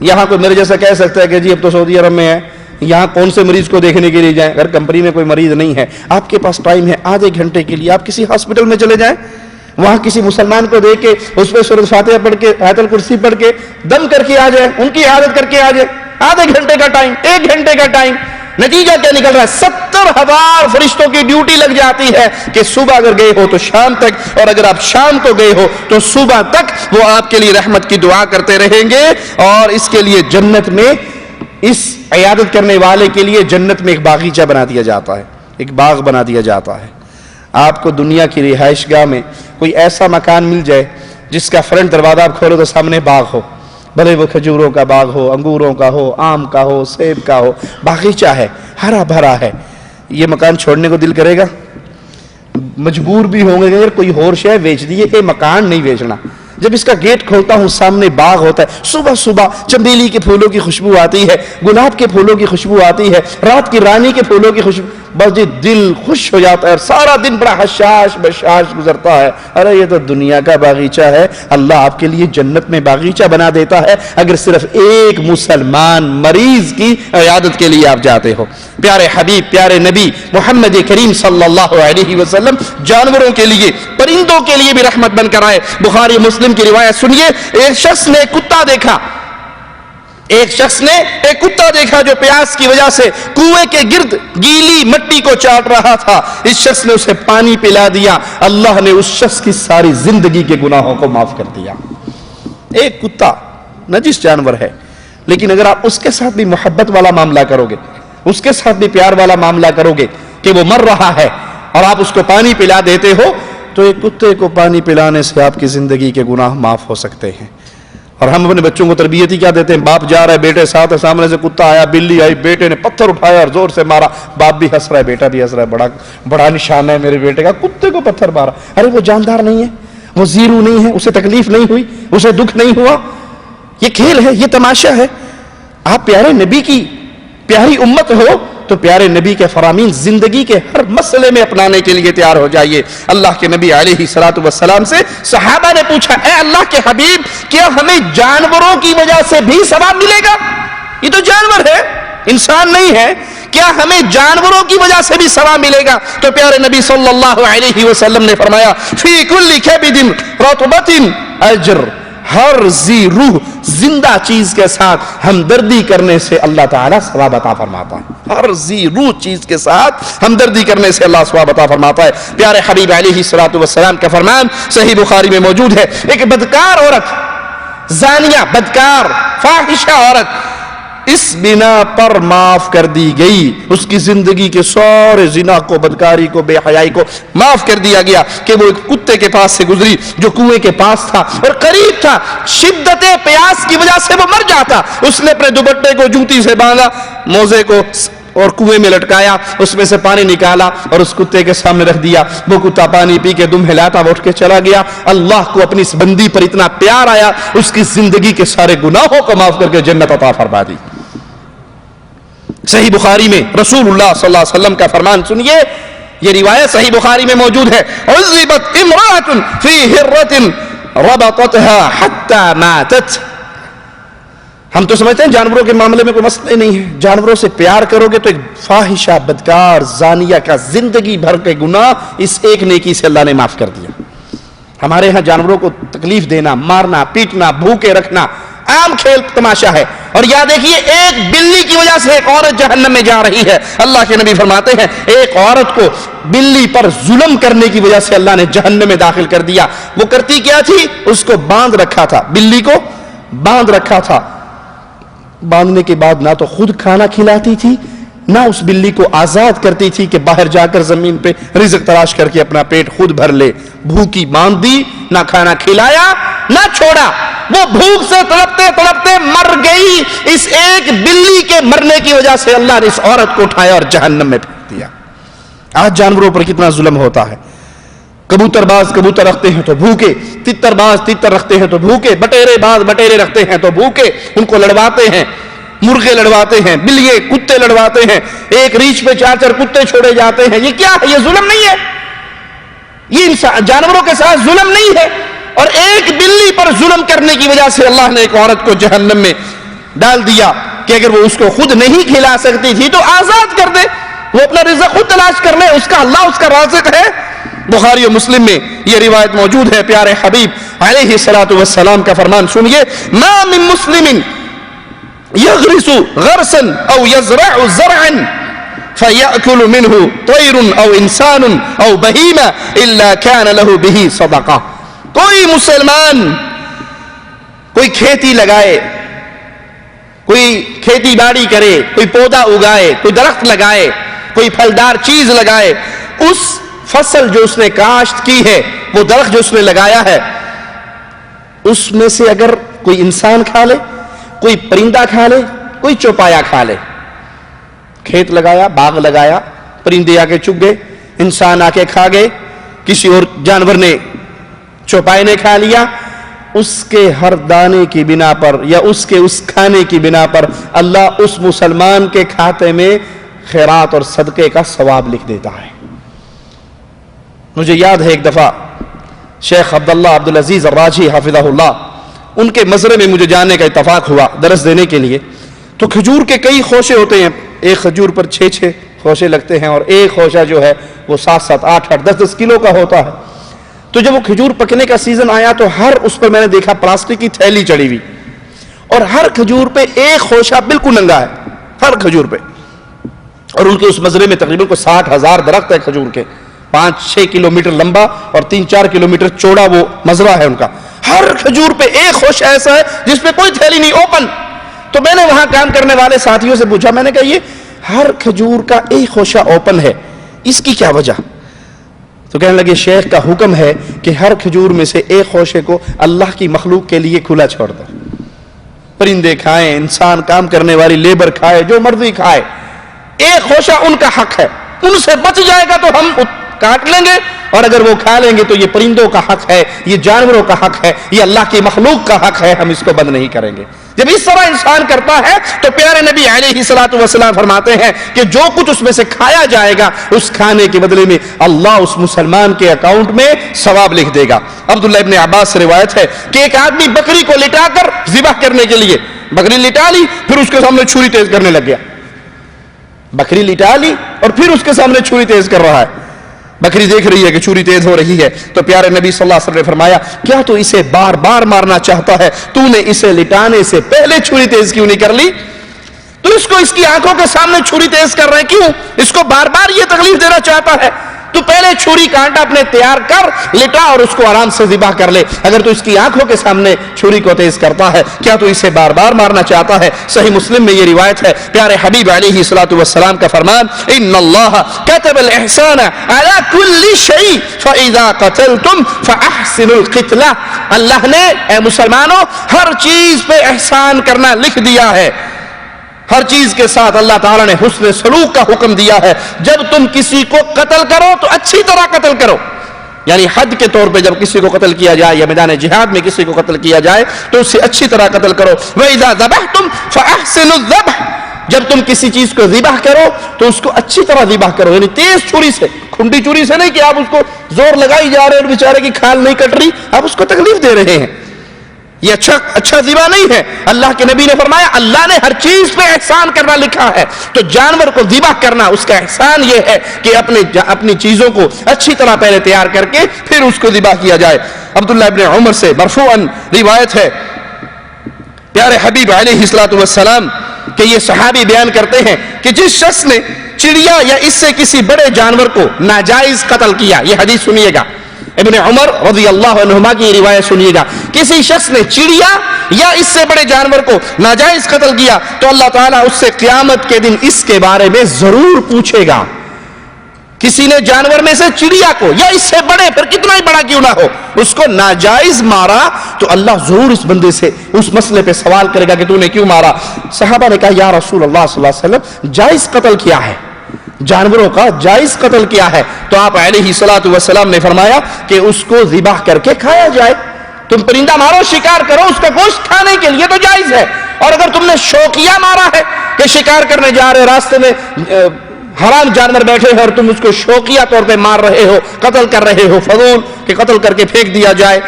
Speaker 2: یہاں کوئی میرے جیسا کہہ سکتا ہے کہ جی اب تو سعودی عرب میں ہے، یہاں کون سے مریض کو دیکھنے کے لیے جائیں؟ اگر کمپنی میں کوئی مریض نہیں ہے، آپ کے پاس ٹائم ہے، آدھے گھنٹے کے لیے آپ کسی ہاسپٹل میں چلے جائیں، وہاں کسی مسلمان کو دیکھ کے اس پہ سورۃ فاتحہ پڑھ کے، آیت الکرسی پڑھ کے دم کر کے آ جائیں، ان کی عیادت کر کے آ جائیں، آدھے گھنٹے کا ٹائم، 1 گھنٹے کا ٹائم، نتیجہ کیا نکل رہا ہے؟ 70,000 فرشتوں کی ڈیوٹی لگ جاتی ہے کہ صبح اگر گئے ہو تو شام تک، اور اگر آپ شام کو گئے ہو تو صبح تک وہ آپ کے لیے رحمت کی دعا کرتے رہیں گے۔ اور اس کے لیے جنت میں، اس عیادت کرنے والے کے لیے جنت میں ایک باغیچہ بنا دیا جاتا ہے، ایک باغ بنا دیا جاتا ہے۔ آپ کو دنیا کی رہائش گاہ میں کوئی ایسا مکان مل جائے جس کا فرنٹ دروازہ آپ کھولو تو سامنے باغ ہو، بھلے وہ کھجوروں کا باغ ہو، انگوروں کا ہو، آم کا ہو، سیب کا ہو، باغیچہ ہے، ہرا بھرا ہے، یہ مکان چھوڑنے کو دل کرے گا؟ مجبور بھی ہوں گے کہ اگر کوئی اور شے بیچ دیے، کہ مکان نہیں بیچنا۔ جب اس کا گیٹ کھولتا ہوں سامنے باغ ہوتا ہے، صبح صبح چمیلی کے پھولوں کی خوشبو آتی ہے، گلاب کے پھولوں کی خوشبو آتی ہے، رات کی رانی کے پھولوں کی خوشبو، بس جی دل خوش ہو جاتا ہے اور سارا دن بڑا حشاش بشاش گزرتا ہے۔ ارے یہ تو دنیا کا باغیچہ ہے، اللہ آپ کے لیے جنت میں باغیچہ بنا دیتا ہے اگر صرف ایک مسلمان مریض کی عیادت کے لیے آپ جاتے ہو۔ پیارے حبیب، پیارے نبی محمد کریم صلی اللہ علیہ وسلم جانوروں کے لیے، پرندوں کے لیے بھی رحمت بن کر آئے۔ بخاری مسلم کی روایت سنیے، ایک شخص نے کتا دیکھا، ایک شخص نے ایک کتا دیکھا جو پیاس کی وجہ سے کنویں کے گرد گیلی مٹی کو چاٹ رہا تھا۔ اس شخص نے اسے پانی پلا دیا، اللہ نے اس شخص کی ساری زندگی کے گناہوں کو معاف کر دیا۔ ایک کتا نجس جانور ہے، لیکن اگر آپ اس کے ساتھ بھی محبت والا معاملہ کرو گے، اس کے ساتھ بھی پیار والا معاملہ کرو گے کہ وہ مر رہا ہے اور آپ اس کو پانی پلا دیتے ہو، تو ایک کتے کو پانی پلانے سے آپ کی زندگی کے گناہ معاف ہو سکتے ہیں۔ اور ہم اپنے بچوں کو تربیت ہی کیا دیتے ہیں؟ باپ جا رہا ہے، بیٹے ساتھ ہے، سامنے سے کتا آیا، بلی آئی، بیٹے نے پتھر اٹھایا اور زور سے مارا، باپ بھی ہنس رہا ہے، بیٹا بھی ہنس رہا ہے، بڑا نشان ہے میرے بیٹے کا، کتے کو پتھر مارا۔ ارے وہ جاندار نہیں ہے، وہ زیرو نہیں ہے، اسے تکلیف نہیں ہوئی، اسے دکھ نہیں ہوا، یہ کھیل ہے، یہ تماشا ہے۔ آپ پیارے نبی کی پیاری امت ہو تو پیارے نبی کے فرامین زندگی کے ہر مسئلے میں اپنانے کے لیے تیار ہو جائیے۔ اللہ کے نبی علیہ الصلوۃ والسلام سے صحابہ نے پوچھا، اے اللہ کے حبیب، کیا ہمیں جانوروں کی وجہ سے بھی ثواب ملے گا؟ یہ تو جانور ہے، انسان نہیں ہے، کیا ہمیں جانوروں کی وجہ سے بھی ثواب ملے گا؟ تو پیارے نبی صلی اللہ علیہ وسلم نے فرمایا، فی کل کبد رطبۃ اجر، ہر ذی روح زندہ چیز کے ساتھ ہمدردی کرنے سے اللہ تعالیٰ ثواب عطا فرماتا ہے۔ ہر ذی روح چیز کے ساتھ ہمدردی کرنے سے اللہ ثواب عطا فرماتا ہے۔ پیارے حبیب علیہ الصلوۃ والسلام کا فرمان صحیح بخاری میں موجود ہے، ایک بدکار عورت زانیہ، بدکار، فاحشہ عورت، اس بنا پر معاف کر دی گئی. اس کی زندگی کے سارے زنا کو، بدکاری کو، بے حیائی کو معاف کر دیا گیا کہ وہ ایک کتے کے پاس سے گزری جو کنویں کے پاس تھا اور قریب تھا. شدت پیاس کی وجہ سے وہ مر جاتا. اس نے اپنے دوپٹے کو جوتی سے باندھا، موزے کو اور کنویں میں لٹکایا، اس میں سے پانی نکالا اور اس کتے کے سامنے رکھ دیا. وہ کتا پانی پی کے دم ہلاتا وہ اٹھ کے چلا گیا. اللہ کو اپنی اس بندی پر اتنا پیار آیا، اس کی زندگی کے سارے گناہوں کو معاف کر کے جنت عطا فرما دی. صحیح بخاری میں رسول اللہ صلی اللہ علیہ وسلم کا فرمان سنیے، یہ روایت صحیح بخاری میں موجود ہے. عذبت امرأة فی ہرة ربطتها حتى ماتت. ہم تو سمجھتے ہیں جانوروں کے معاملے میں کوئی مسئلہ نہیں ہے، جانوروں سے پیار کرو گے تو ایک فاحشہ، بدکار، زانیہ کا زندگی بھر کے گناہ اس ایک نیکی سے اللہ نے معاف کر دیا. ہمارے ہاں جانوروں کو تکلیف دینا، مارنا، پیٹنا، بھوکے رکھنا عام کھیل تماشا ہے. اور یاد دیکھیے، ایک بلی کی وجہ سے ایک عورت جہنم میں جا رہی ہے. اللہ کے نبی فرماتے ہیں ایک عورت کو بلی پر ظلم کرنے کی وجہ سے اللہ نے جہنم میں داخل کر دیا. وہ کرتی کیا تھی؟ اس کو باندھ رکھا تھا، بلی کو باندھ رکھا تھا. باندھنے کے بعد نہ تو خود کھانا کھلاتی تھی، نہ اس بلی کو آزاد کرتی تھی کہ باہر جا کر زمین پہ رزق تلاش کر کے اپنا پیٹ خود بھر لے. بھوکی باندھ دی، نہ کھانا کھلایا نہ چھوڑا. وہ بھوک سے تڑپتے تڑپتے مر گئی. اس ایک بلی کے مرنے کی وجہ سے اللہ نے اس عورت کو اٹھایا اور جہنم میں پھینک دیا. آج جانوروں پر کتنا ظلم ہوتا ہے. کبوتر باز کبوتر رکھتے ہیں تو بھوکے، تتر باز تتر رکھتے ہیں تو بھوکے، بٹیرے باز بٹیرے رکھتے ہیں تو بھوکے. ان کو لڑواتے ہیں، مرغے لڑواتے ہیں، بلیے کتے لڑواتے ہیں. ایک ریچھ پہ 4 کتے چھوڑے جاتے ہیں. یہ کیا ہے؟ یہ ظلم نہیں ہے؟ یہ جانوروں کے ساتھ ظلم نہیں ہے؟ اور ایک بلی پر ظلم کرنے کی وجہ سے اللہ نے ایک عورت کو جہنم میں ڈال دیا کہ اگر وہ اس کو خود نہیں کھلا سکتی تھی تو آزاد کر دے، وہ اپنا رزق خود تلاش کر لے. اس کا اللہ اس کا رازق ہے. بخاری و مسلم میں یہ روایت موجود ہے. پیارے حبیب علیہ الصلوۃ والسلام کا فرمان سنیے، ما من مسلم یغرس غرسا او یزرع زرعا فیأکل منه طیر او انسان او بہیمہ الا کان له به صدقہ. کوئی مسلمان کوئی کھیتی لگائے، کوئی کھیتی باڑی کرے، کوئی پودا اگائے، کوئی درخت لگائے، کوئی پھلدار چیز لگائے، اس فصل جو اس نے کاشت کی ہے، وہ درخت جو اس نے لگایا ہے، اس میں سے اگر کوئی انسان کھا لے، کوئی پرندہ کھا لے، کوئی چوپایا کھا لے. کھیت لگایا، باغ لگایا، پرندے آ کے چگ گئے، انسان آ کے کھا گئے، کسی اور جانور نے چوپائے نے کھا لیا، اس کے ہر دانے کی بنا پر یا اس کے اس کھانے کی بنا پر اللہ اس مسلمان کے کھاتے میں خیرات اور صدقے کا ثواب لکھ دیتا ہے. مجھے یاد ہے ایک دفعہ شیخ عبداللہ عبدالعزیز الراجی حافظہ اللہ، ان کے مزرعے میں مجھے جانے کا اتفاق ہوا درس دینے کے لیے. تو کھجور کے کئی خوشے ہوتے ہیں، ایک کھجور پر 6 خوشے لگتے ہیں اور ایک خوشہ جو ہے وہ 7 8 10 کلو کا ہوتا ہے. تو جب وہ کھجور پکنے کا سیزن آیا تو ہر اس پر میں نے دیکھا پلاسٹک کی تھیلی چڑھی ہوئی اور ہر کھجور پہ ایک خوشہ بالکل ننگا ہے، ہر کھجور پہ. اور ان کے اس مزرعے میں تقریباً 60,000 درخت ہے کھجور کے، 5-6 کلومیٹر لمبا اور 3-4 کلومیٹر چوڑا وہ مزرعہ ہے ان کا. ہر کھجور پہ ایک خوشہ ایسا ہے جس پہ کوئی تھیلی نہیں، اوپن. تو میں نے وہاں کام کرنے والے ساتھیوں سے پوچھا، میں نے کہا یہ ہر کھجور کا ایک خوشہ اوپن ہے، اس کی کیا وجہ؟ تو کہنے لگے شیخ کا حکم ہے کہ ہر کھجور میں سے ایک خوشے کو اللہ کی مخلوق کے لیے کھلا چھوڑ دو. پرندے کھائیں، انسان کام کرنے والی لیبر کھائے، جو مرضی کھائے، ایک خوشہ ان کا حق ہے. ان سے بچ جائے گا تو ہم کاٹ لیں گے، اور اگر وہ کھا لیں گے تو یہ پرندوں کا حق ہے، یہ جانوروں کا حق ہے، یہ اللہ کی مخلوق کا حق ہے، ہم اس کو بند نہیں کریں گے. جب اس طرح انسان کرتا ہے تو پیارے نبی علیہ الصلوۃ والسلام فرماتے ہیں کہ جو کچھ اس میں سے کھایا جائے گا اس کھانے کے بدلے میں اللہ اس مسلمان کے اکاؤنٹ میں ثواب لکھ دے گا. عبداللہ ابن عباس سے روایت ہے کہ ایک آدمی بکری کو لٹا کر ذبح کرنے کے لیے بکری لٹا لی، پھر اس کے سامنے چھری تیز کرنے لگ گیا. بکری لٹا لی اور پھر اس کے سامنے چھری تیز کر رہا ہے. بکری دیکھ رہی ہے کہ چھری تیز ہو رہی ہے تو پیارے نبی صلی اللہ علیہ وسلم نے فرمایا کیا تو اسے بار بار مارنا چاہتا ہے؟ تو نے اسے لٹانے سے پہلے چھری تیز کیوں نہیں کر لی؟ تو اس کو اس کی آنکھوں کے سامنے چھری تیز کر رہے ہیں کیوں؟ اس کو بار بار یہ تکلیف دینا چاہتا ہے. تو پہلے چھری کانٹا اپنے تیار کر لٹا اور اس کو آرام سے ذبح کر لے. اگر تو اس کی آنکھوں کے سامنے چھری کو تیز کرتا ہے, کیا تو اسے بار بار مارنا چاہتا ہے؟ صحیح مسلم میں یہ روایت ہے, پیارے حبیب علیہ الصلوۃ والسلام کا فرمان, ان اللہ کتب الاحسان علی کل شیء فاذا قتلتم فاحسنوا القتلہ. اللہ نے اے مسلمانوں ہر چیز پہ احسان کرنا لکھ دیا ہے. ہر چیز کے ساتھ اللہ تعالیٰ نے حسن سلوک کا حکم دیا ہے. جب تم کسی کو قتل کرو تو اچھی طرح قتل کرو, یعنی حد کے طور پہ جب کسی کو قتل کیا جائے یا میدان جہاد میں کسی کو قتل کیا جائے تو اسے اچھی طرح قتل کرو. وَإِذَا ذَبَحْتُمْ فَأَحْسِنُوا الذَّبْحَ. جب تم کسی چیز کو ذبح کرو تو اس کو اچھی طرح ذبح کرو, یعنی تیز چھری سے, کھنڈی چھری سے نہیں کہ آپ اس کو زور لگائی جا رہے ہیں اور بیچارے کی کھال نہیں کٹ رہی, آپ اس کو تکلیف دے رہے ہیں. یہ اچھا ذبح نہیں ہے. اللہ کے نبی نے فرمایا اللہ نے ہر چیز پہ احسان کرنا لکھا ہے. تو جانور کو ذبح کرنا اس کا احسان یہ ہے کہ اپنی چیزوں کو اچھی طرح پہلے تیار کر کے پھر اس کو ذبح کیا جائے. عبداللہ ابن عمر سے مرفوعاً روایت ہے, پیارے حبیب علیہ الصلوۃ والسلام کہ یہ صحابی بیان کرتے ہیں کہ جس شخص نے چڑیا یا اس سے کسی بڑے جانور کو ناجائز قتل کیا, یہ حدیث سنیے گا, ابن عمر رضی اللہ عنہما کی روایت سنیے گا, کسی شخص نے چڑیا یا اس سے بڑے جانور کو ناجائز قتل کیا تو اللہ تعالیٰ اس سے قیامت کے دن اس کے بارے میں ضرور پوچھے گا. کسی نے جانور میں سے چڑیا کو یا اس سے بڑے, پھر کتنا ہی بڑا کیوں نہ ہو, اس کو ناجائز مارا تو اللہ ضرور اس بندے سے اس مسئلے پہ سوال کرے گا کہ تو نے کیوں مارا. صحابہ نے کہا یا رسول اللہ صلی اللہ علیہ وسلم جائز قتل کیا ہے, جانوروں کا جائز قتل کیا ہے؟ تو آپ علیہ الصلوۃ والسلام نے فرمایا کہ اس کو ذبح کر کے کھایا جائے. تم پرندہ مارو, شکار کرو, اس کا گوشت کھانے کے لیے تو جائز ہے. اور اگر تم نے شوقیہ مارا ہے کہ شکار کرنے جا رہے, راستے میں حرام جانور بیٹھے ہیں اور تم اس کو شوقیہ طور پہ مار رہے ہو, قتل کر رہے ہو, فضول کہ قتل کر کے پھینک دیا جائے,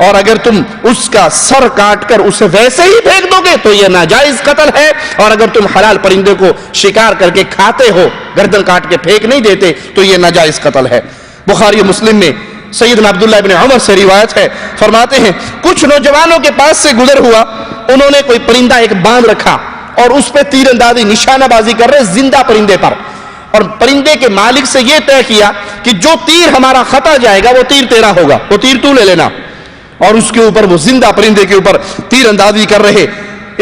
Speaker 2: اور اگر تم اس کا سر کاٹ کر اسے ویسے ہی پھینک دو گے تو یہ ناجائز قتل ہے. اور اگر تم حلال پرندے کو شکار کر کے کھاتے ہو, گردن کاٹ کے پھینک نہیں دیتے, تو یہ ناجائز قتل ہے. بخاری و مسلم میں سیدنا عبداللہ ابن عمر سے روایت ہے, فرماتے ہیں کچھ نوجوانوں کے پاس سے گزر ہوا, انہوں نے کوئی پرندہ ایک باندھ رکھا اور اس پہ تیر اندازی نشانہ بازی کر رہے زندہ پرندے پر, اور پرندے کے مالک سے یہ طے کیا کہ جو تیر ہمارا خطا جائے گا وہ تیر تیرا ہوگا, وہ تیر تو لے لینا. اور اس کے اوپر وہ زندہ پرندے کے اوپر تیر اندازی کر رہے.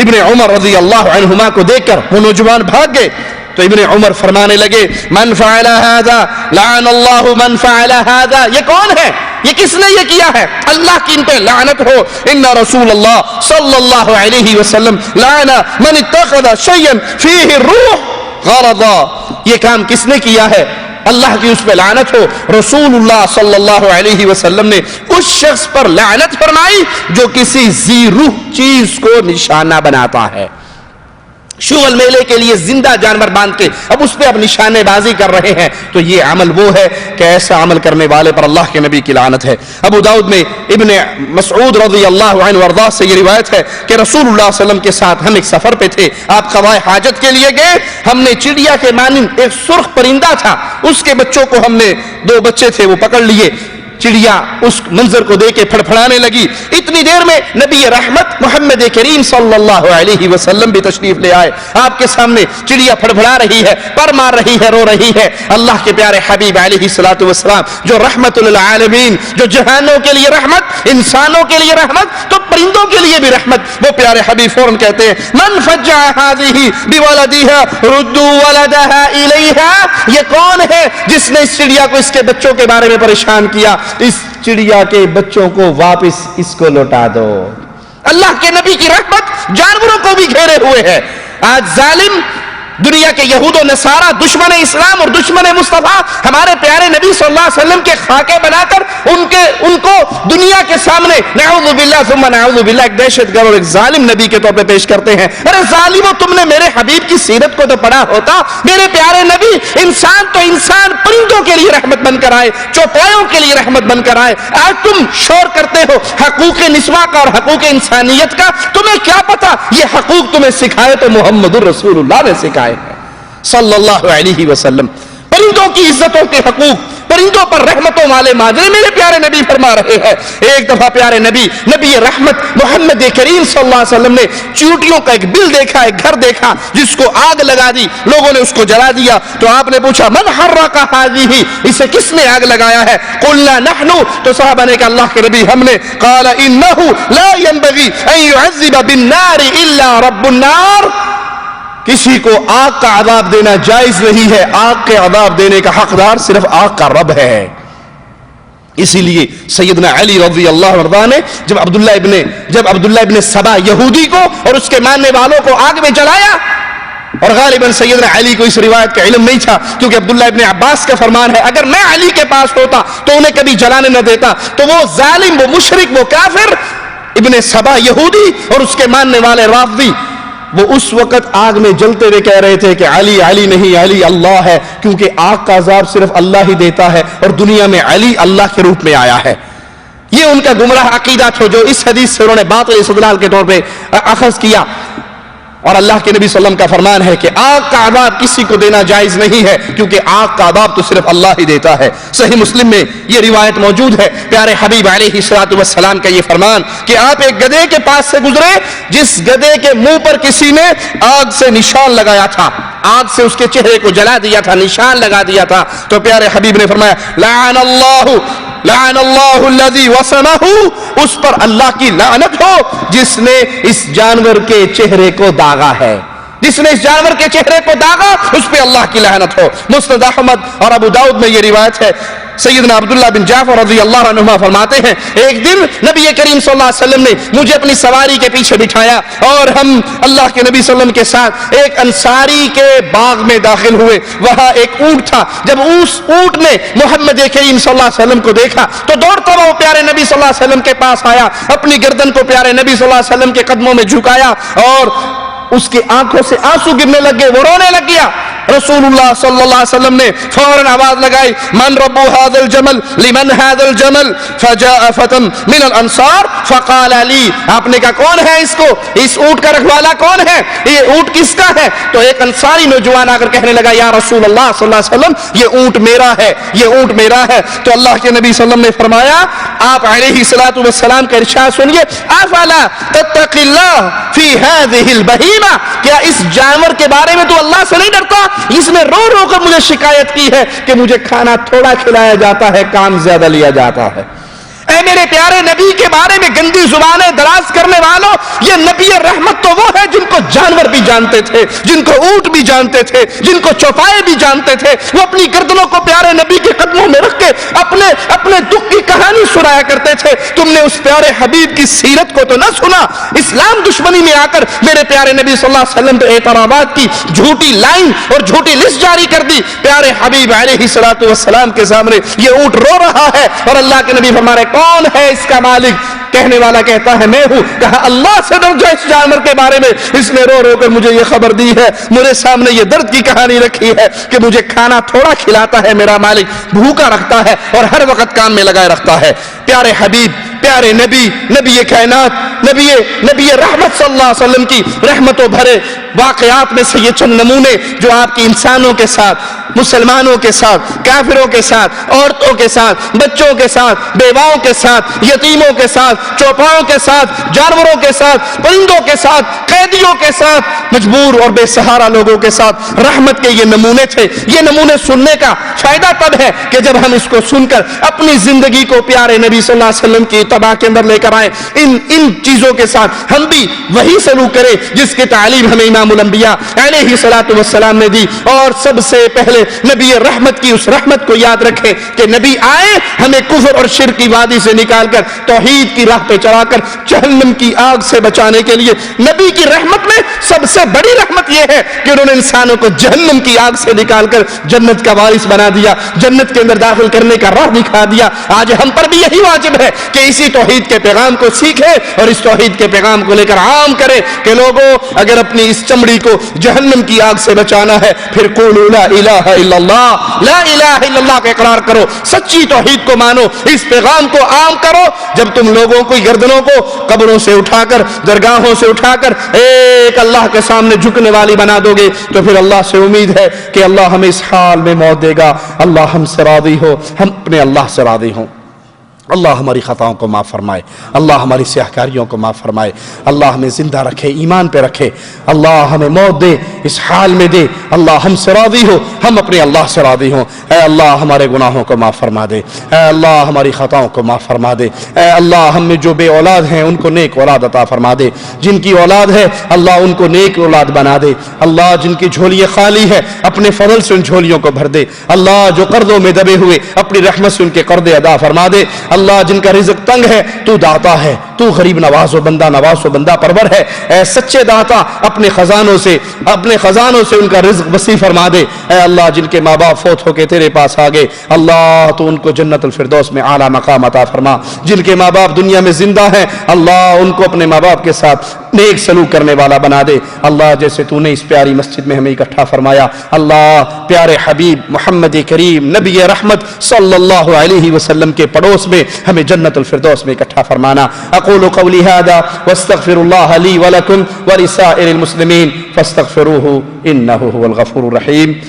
Speaker 2: ابن عمر رضی اللہ عنہما کو دیکھ کر وہ نوجوان بھاگ گئے. تو ابن عمر فرمانے لگے من فعل هذا لعن اللہ من فعل هذا. یہ کون ہے, یہ کس نے یہ کیا ہے, اللہ کی ان پہ لعنت ہو. ان رسول اللہ صلی اللہ علیہ وسلم لعن من اتخذ شيئا فيه الروح غرضا. یہ کام کس نے کیا ہے, اللہ کی اس پہ لعنت ہو. رسول اللہ صلی اللہ علیہ وسلم نے اس شخص پر لعنت فرمائی جو کسی ذی روح چیز کو نشانہ بناتا ہے. شغل میلے کے لیے زندہ جانور باندھ کے اب اس پہ اب نشانے بازی کر رہے ہیں, تو یہ عمل وہ ہے کہ ایسا عمل کرنے والے پر اللہ کے نبی کی لعنت ہے. ابو داؤد میں ابن مسعود رضی اللہ عنہ وارضاہ سے یہ روایت ہے کہ رسول اللہ صلی اللہ علیہ وسلم کے ساتھ ہم ایک سفر پہ تھے, آپ قضائے حاجت کے لیے گئے. ہم نے چڑیا کے مانند ایک سرخ پرندہ تھا, اس کے بچوں کو ہم نے, 2 بچے تھے وہ پکڑ لیے. چڑیا اس منظر کو دیکھ کے پھڑپھڑانے لگی. اتنی دیر میں نبی رحمت محمد کریم صلی اللہ علیہ وسلم بھی تشریف لے آئے. آپ کے سامنے چڑیا پھڑپھڑا رہی ہے, پر مار رہی ہے, رو رہی ہے. اللہ کے پیارے حبیب علیہ الصلوۃ والسلام جو رحمت للعالمین, جو جہانوں کے لیے رحمت, انسانوں کے لیے رحمت, تو پرندوں کے لیے بھی رحمت, وہ پیارے حبیب فوراً کہتے ہیں من فجع هذه بولدها ردوا ولدها الیها. یہ کون ہے جس نے اس چڑیا کو اس کے بچوں کے بارے میں پریشان کیا, اس چڑیا کے بچوں کو واپس اس کو لوٹا دو. اللہ کے نبی کی رحمت جانوروں کو بھی گھیرے ہوئے ہے. آج ظالم دنیا کے یہود و نصارہ, دشمن اسلام اور دشمن مصطفیٰ, ہمارے پیارے نبی صلی اللہ علیہ وسلم کے خاکے بنا کر ان کو دنیا کے سامنے نعوذ باللہ ثم نعوذ باللہ ایک دہشت گرد اور ایک ظالم نبی کے طور پہ پیش کرتے ہیں. ارے ظالموں, تم نے میرے حبیب کی سیرت کو تو پڑھا ہوتا. میرے پیارے نبی انسان تو انسان, پرندوں کے لیے رحمت بن کر آئے, چوپایوں کے لیے رحمت بن کر آئے. آج تم شور کرتے ہو حقوق نسواں کا اور حقوق انسانیت کا, تمہیں کیا پتا یہ حقوق تمہیں سکھائے تو محمد الرسول اللہ نے سکھائے صلی اللہ علیہ وسلم. پرندوں کی عزتوں کے حقوق, پرندوں پر رحمتوں والے ماجرے میرے پیارے نبی فرما رہے ہیں۔ ایک دفعہ پیارے نبی رحمت محمد کریم صلی اللہ علیہ وسلم نے چیونٹیوں کا ایک بل دیکھا، ایک گھر دیکھا جس کو آگ لگا دی، لوگوں نے اس کو جلا دیا۔ تو آپ نے پوچھا من حرق هذه، اسے کس نے آگ لگایا ہے؟ قلنا نحن، تو صحابہ نے کہا اللہ کے نبی ہم نے۔ قال انه لا ينبغي ان يعذب بالنار الا رب النار، کسی کو آگ کا عذاب دینا جائز نہیں ہے، آگ کے عذاب دینے کا حقدار صرف آگ کا رب ہے۔ اسی لیے سیدنا علی رضی اللہ عنہ نے جب عبداللہ ابن سبا یہودی کو اور اس کے ماننے والوں کو آگ میں جلایا، اور غالباً سیدنا علی کو اس روایت کا علم نہیں تھا، کیونکہ عبداللہ ابن عباس کا فرمان ہے اگر میں علی کے پاس ہوتا تو انہیں کبھی جلانے نہ دیتا، تو وہ ظالم، وہ مشرک، وہ کافر ابن سبا یہودی اور اس کے ماننے والے رافضی، وہ اس وقت آگ میں جلتے ہوئے کہہ رہے تھے کہ علی علی نہیں، علی اللہ ہے، کیونکہ آگ کا عذاب صرف اللہ ہی دیتا ہے اور دنیا میں علی اللہ کے روپ میں آیا ہے۔ یہ ان کا گمراہ عقیدہ تھا جو اس حدیث سے انہوں نے باطل استدلال کے طور پہ اخذ کیا۔ اور اللہ کے نبی صلی اللہ علیہ وسلم کا فرمان ہے کہ آگ کا عذاب کسی کو دینا جائز نہیں ہے، کیونکہ آگ کا عذاب تو صرف اللہ ہی دیتا ہے۔ صحیح مسلم میں یہ روایت موجود ہے، پیارے حبیب علیہ الصلوۃ والسلام کا یہ فرمان کہ آپ ایک گدھے کے پاس سے گزرے جس گدھے کے منہ پر کسی نے آگ سے نشان لگایا تھا، آگ سے اس کے چہرے کو جلا دیا تھا، نشان لگا دیا تھا، تو پیارے حبیب نے فرمایا لعن اللہ الذی وسمہ، اس پر اللہ کی لعنت ہو جس نے اس جانور کے چہرے کو داغا ہے، جس نے اس جانور کے چہرے کو داغا اس پہ اللہ کی لعنت ہو۔ مسند احمد اور ابو داؤد میں یہ روایت ہے۔ سیدنا عبداللہ بن جعفر رضی اللہ عنہما فرماتے ہیں ایک دن نبی کریم صلی اللہ علیہ وسلم نے مجھے اپنی سواری کے پیچھے بٹھایا اور ہم اللہ کے نبی صلی اللہ علیہ وسلم کے ساتھ ایک انصاری کے باغ میں داخل ہوئے۔ وہاں ایک اونٹ تھا، جب اس اونٹ نے محمد کریم صلی اللہ علیہ وسلم کو دیکھا تو دوڑتا ہوا وہ پیارے نبی صلی اللہ علیہ وسلم کے پاس آیا، اپنی گردن کو پیارے نبی صلی اللہ علیہ وسلم کے قدموں میں جھکایا اور اس کی آنکھوں سے آنسو گرنے لگے، وہ رونے لگ گیا۔ رسول اللہ صلی اللہ علیہ وسلم نے فوراً آواز لگائی من رب هذا الجمل لمن هذا الجمل فجاء فتى من الانصار فقال لي، آپ نے کہا کون ہے اس کو، اس اونٹ کا رکھوالا کون ہے، یہ اونٹ کس کا ہے؟ تو ایک انصاری نوجوان آ کر کہنے لگا یا رسول اللہ صلی اللہ علیہ وسلم یہ اونٹ میرا ہے، یہ اونٹ میرا ہے۔ تو اللہ کے نبی صلی اللہ علیہ وسلم نے فرمایا، آپ علیہ الصلوۃ والسلام کا ارشاد سنیے، افلا تتقی اللہ فی هذه البہیمہ، کیا اس جانور کے بارے میں تو اللہ سے نہیں ڈرتا؟ اس نے رو رو کر مجھے شکایت کی ہے کہ مجھے کھانا تھوڑا کھلایا جاتا ہے، کام زیادہ لیا جاتا ہے۔ اے میرے پیارے نبی کے بارے میں گندی زبانیں دراز کرنے والوں، یہ نبی رحمت تو وہ ہے جن کو جانور بھی جانتے تھے، جن کو اونٹ بھی جانتے تھے، جن کو چوپائے بھی جانتے تھے، وہ اپنی گردنوں کو پیارے نبی کے قدموں میں رکھ کے اپنے دکھ کی کہانی سنایا کرتے تھے۔ تم نے اس پیارے حبیب کی سیرت کو تو نہ سنا، اسلام دشمنی میں آ کر میرے پیارے نبی صلی اللہ علیہ وسلم پہ اعتراضات کی جھوٹی لائن اور جھوٹی لسٹ جاری کر دی۔ پیارے حبیب علیہ الصلوۃ والسلام کے سامنے یہ اونٹ رو رہا ہے اور اللہ کے نبی فرما رہے کون ہے اس کا مالک؟ کہنے والا کہتا ہے میں ہوں۔ کہا اللہ سے ڈر جو اس جانور کے بارے میں، اس نے رو رو کر مجھے یہ خبر دی ہے، میرے سامنے یہ درد کی کہانی رکھی ہے کہ مجھے کھانا تھوڑا کھلاتا ہے میرا مالک، بھوکا رکھتا ہے اور ہر وقت کام میں لگائے رکھتا ہے۔ پیارے حبیب، پیارے نبی، نبی کائنات، نبی رحمت صلی اللہ علیہ وسلم کی رحمتوں بھرے واقعات میں سے یہ چند نمونے جو آپ کی انسانوں کے ساتھ، مسلمانوں کے ساتھ، کافروں کے ساتھ، عورتوں کے ساتھ، بچوں کے ساتھ، بیواؤں کے ساتھ، یتیموں کے ساتھ، چوپاؤں کے ساتھ، جانوروں کے ساتھ، پرندوں کے ساتھ، قیدیوں کے ساتھ، مجبور اور بے سہارا لوگوں کے ساتھ رحمت کے یہ نمونے تھے۔ یہ نمونے سننے کا فائدہ تب ہے کہ جب ہم اس کو سن کر اپنی زندگی کو پیارے نبی صلی اللہ علیہ وسلم کی اتباع کے اندر لے کر آئیں، ان چیزوں کے ساتھ ہم بھی وہی سلوک کریں جس کی تعلیم ہمیں امام الانبیاء علیہ الصلوۃ والسلام نے دی۔ اور سب سے پہلے نبی رحمت کی اس رحمت کو یاد رکھیں کہ نبی آئے ہمیں کفر اور شرک کی وادی سے نکال کر توحید کی راہ پہ چلا کر جہنم کی آگ سے بچانے کے لیے۔ نبی کی رحمت میں سب سے بڑی رحمت یہ ہے کہ انہوں نے انسانوں کو جہنم کی آگ سے نکال کر جنت کا وارث بنا دیا، جنت کے اندر داخل کرنے کا راہ دکھا دیا۔ آج ہم پر بھی یہی واجب ہے کہ اسی اسی توحید کے پیغام کو سیکھیں اور اس توحید کے پیغام کو لے کر عام کریں کہ لوگوں اگر اپنی اس چمڑی کو جہنم کی آگ سے بچانا ہے پھر قولوا لا الہ الا اللہ، لا الہ الا اللہ کا اقرار کرو، سچی توحید کو مانو، اس پیغام کو عام کرو۔ جب تم لوگوں کو گردنوں کو قبروں سے اٹھا کر درگاہوں سے اٹھا کر ایک اللہ کے سامنے جھکنے والی بنا دو گے تو پھر اللہ سے امید ہے کہ اللہ ہمیں اس حال میں موت دے گا، اللہ ہم سے راضی ہو، ہم اپنے اللہ سے راضی ہوں۔ اللہ ہماری خطاؤں کو معاف فرمائے، اللہ ہماری سیاہکاریوں کو معاف فرمائے، اللہ ہمیں زندہ رکھے، ایمان پہ رکھے، اللہ ہمیں موت دے، اس حال میں دے، اللہ ہم سے راضی ہو، ہم اپنے اللہ سے راضی ہوں۔ اے اللہ ہمارے گناہوں کو معاف فرما دے، اے اللہ ہماری خطاؤں کو معاف فرما دے، اے اللہ ہم میں جو بے اولاد ہیں ان کو نیک اولاد عطا فرما دے، جن کی اولاد ہے اللہ ان کو نیک اولاد بنا دے، اللہ جن کی جھولیاں خالی ہے اپنے فضل سے ان جھولیوں کو بھر دے، اللہ جو قرضوں میں دبے ہوئے اپنی رحمت سے ان کے قرض ادا فرما دے، اللہ جن کا رزق تنگ ہے تو داتا ہے، تو غریب نواز و بندہ پرور ہے، اے سچے داتا اپنے خزانوں سے ان کا رزق وسیع فرما دے، اے اللہ جن کے ماں باپ فوت ہو کے تیرے پاس آگے اللہ تو ان کو جنت الفردوس میں اعلیٰ مقام عطا فرما، جن کے ماں باپ دنیا میں زندہ ہیں اللہ ان کو اپنے ماں باپ کے ساتھ نیک سلوک کرنے والا بنا دے، اللہ جیسے تو نے اس پیاری مسجد میں ہمیں اکٹھا فرمایا، اللہ پیارے حبیب محمد کریم نبی رحمت صلی اللہ علیہ وسلم کے پڑوس میں ہمیں جنت الفردوس میں اکٹھا فرمانا۔ اقول قولی ھذا واستغفر اللہ لی ولکم ولسائر المسلمین فاستغفروہ انہ هو الغفور الرحیم۔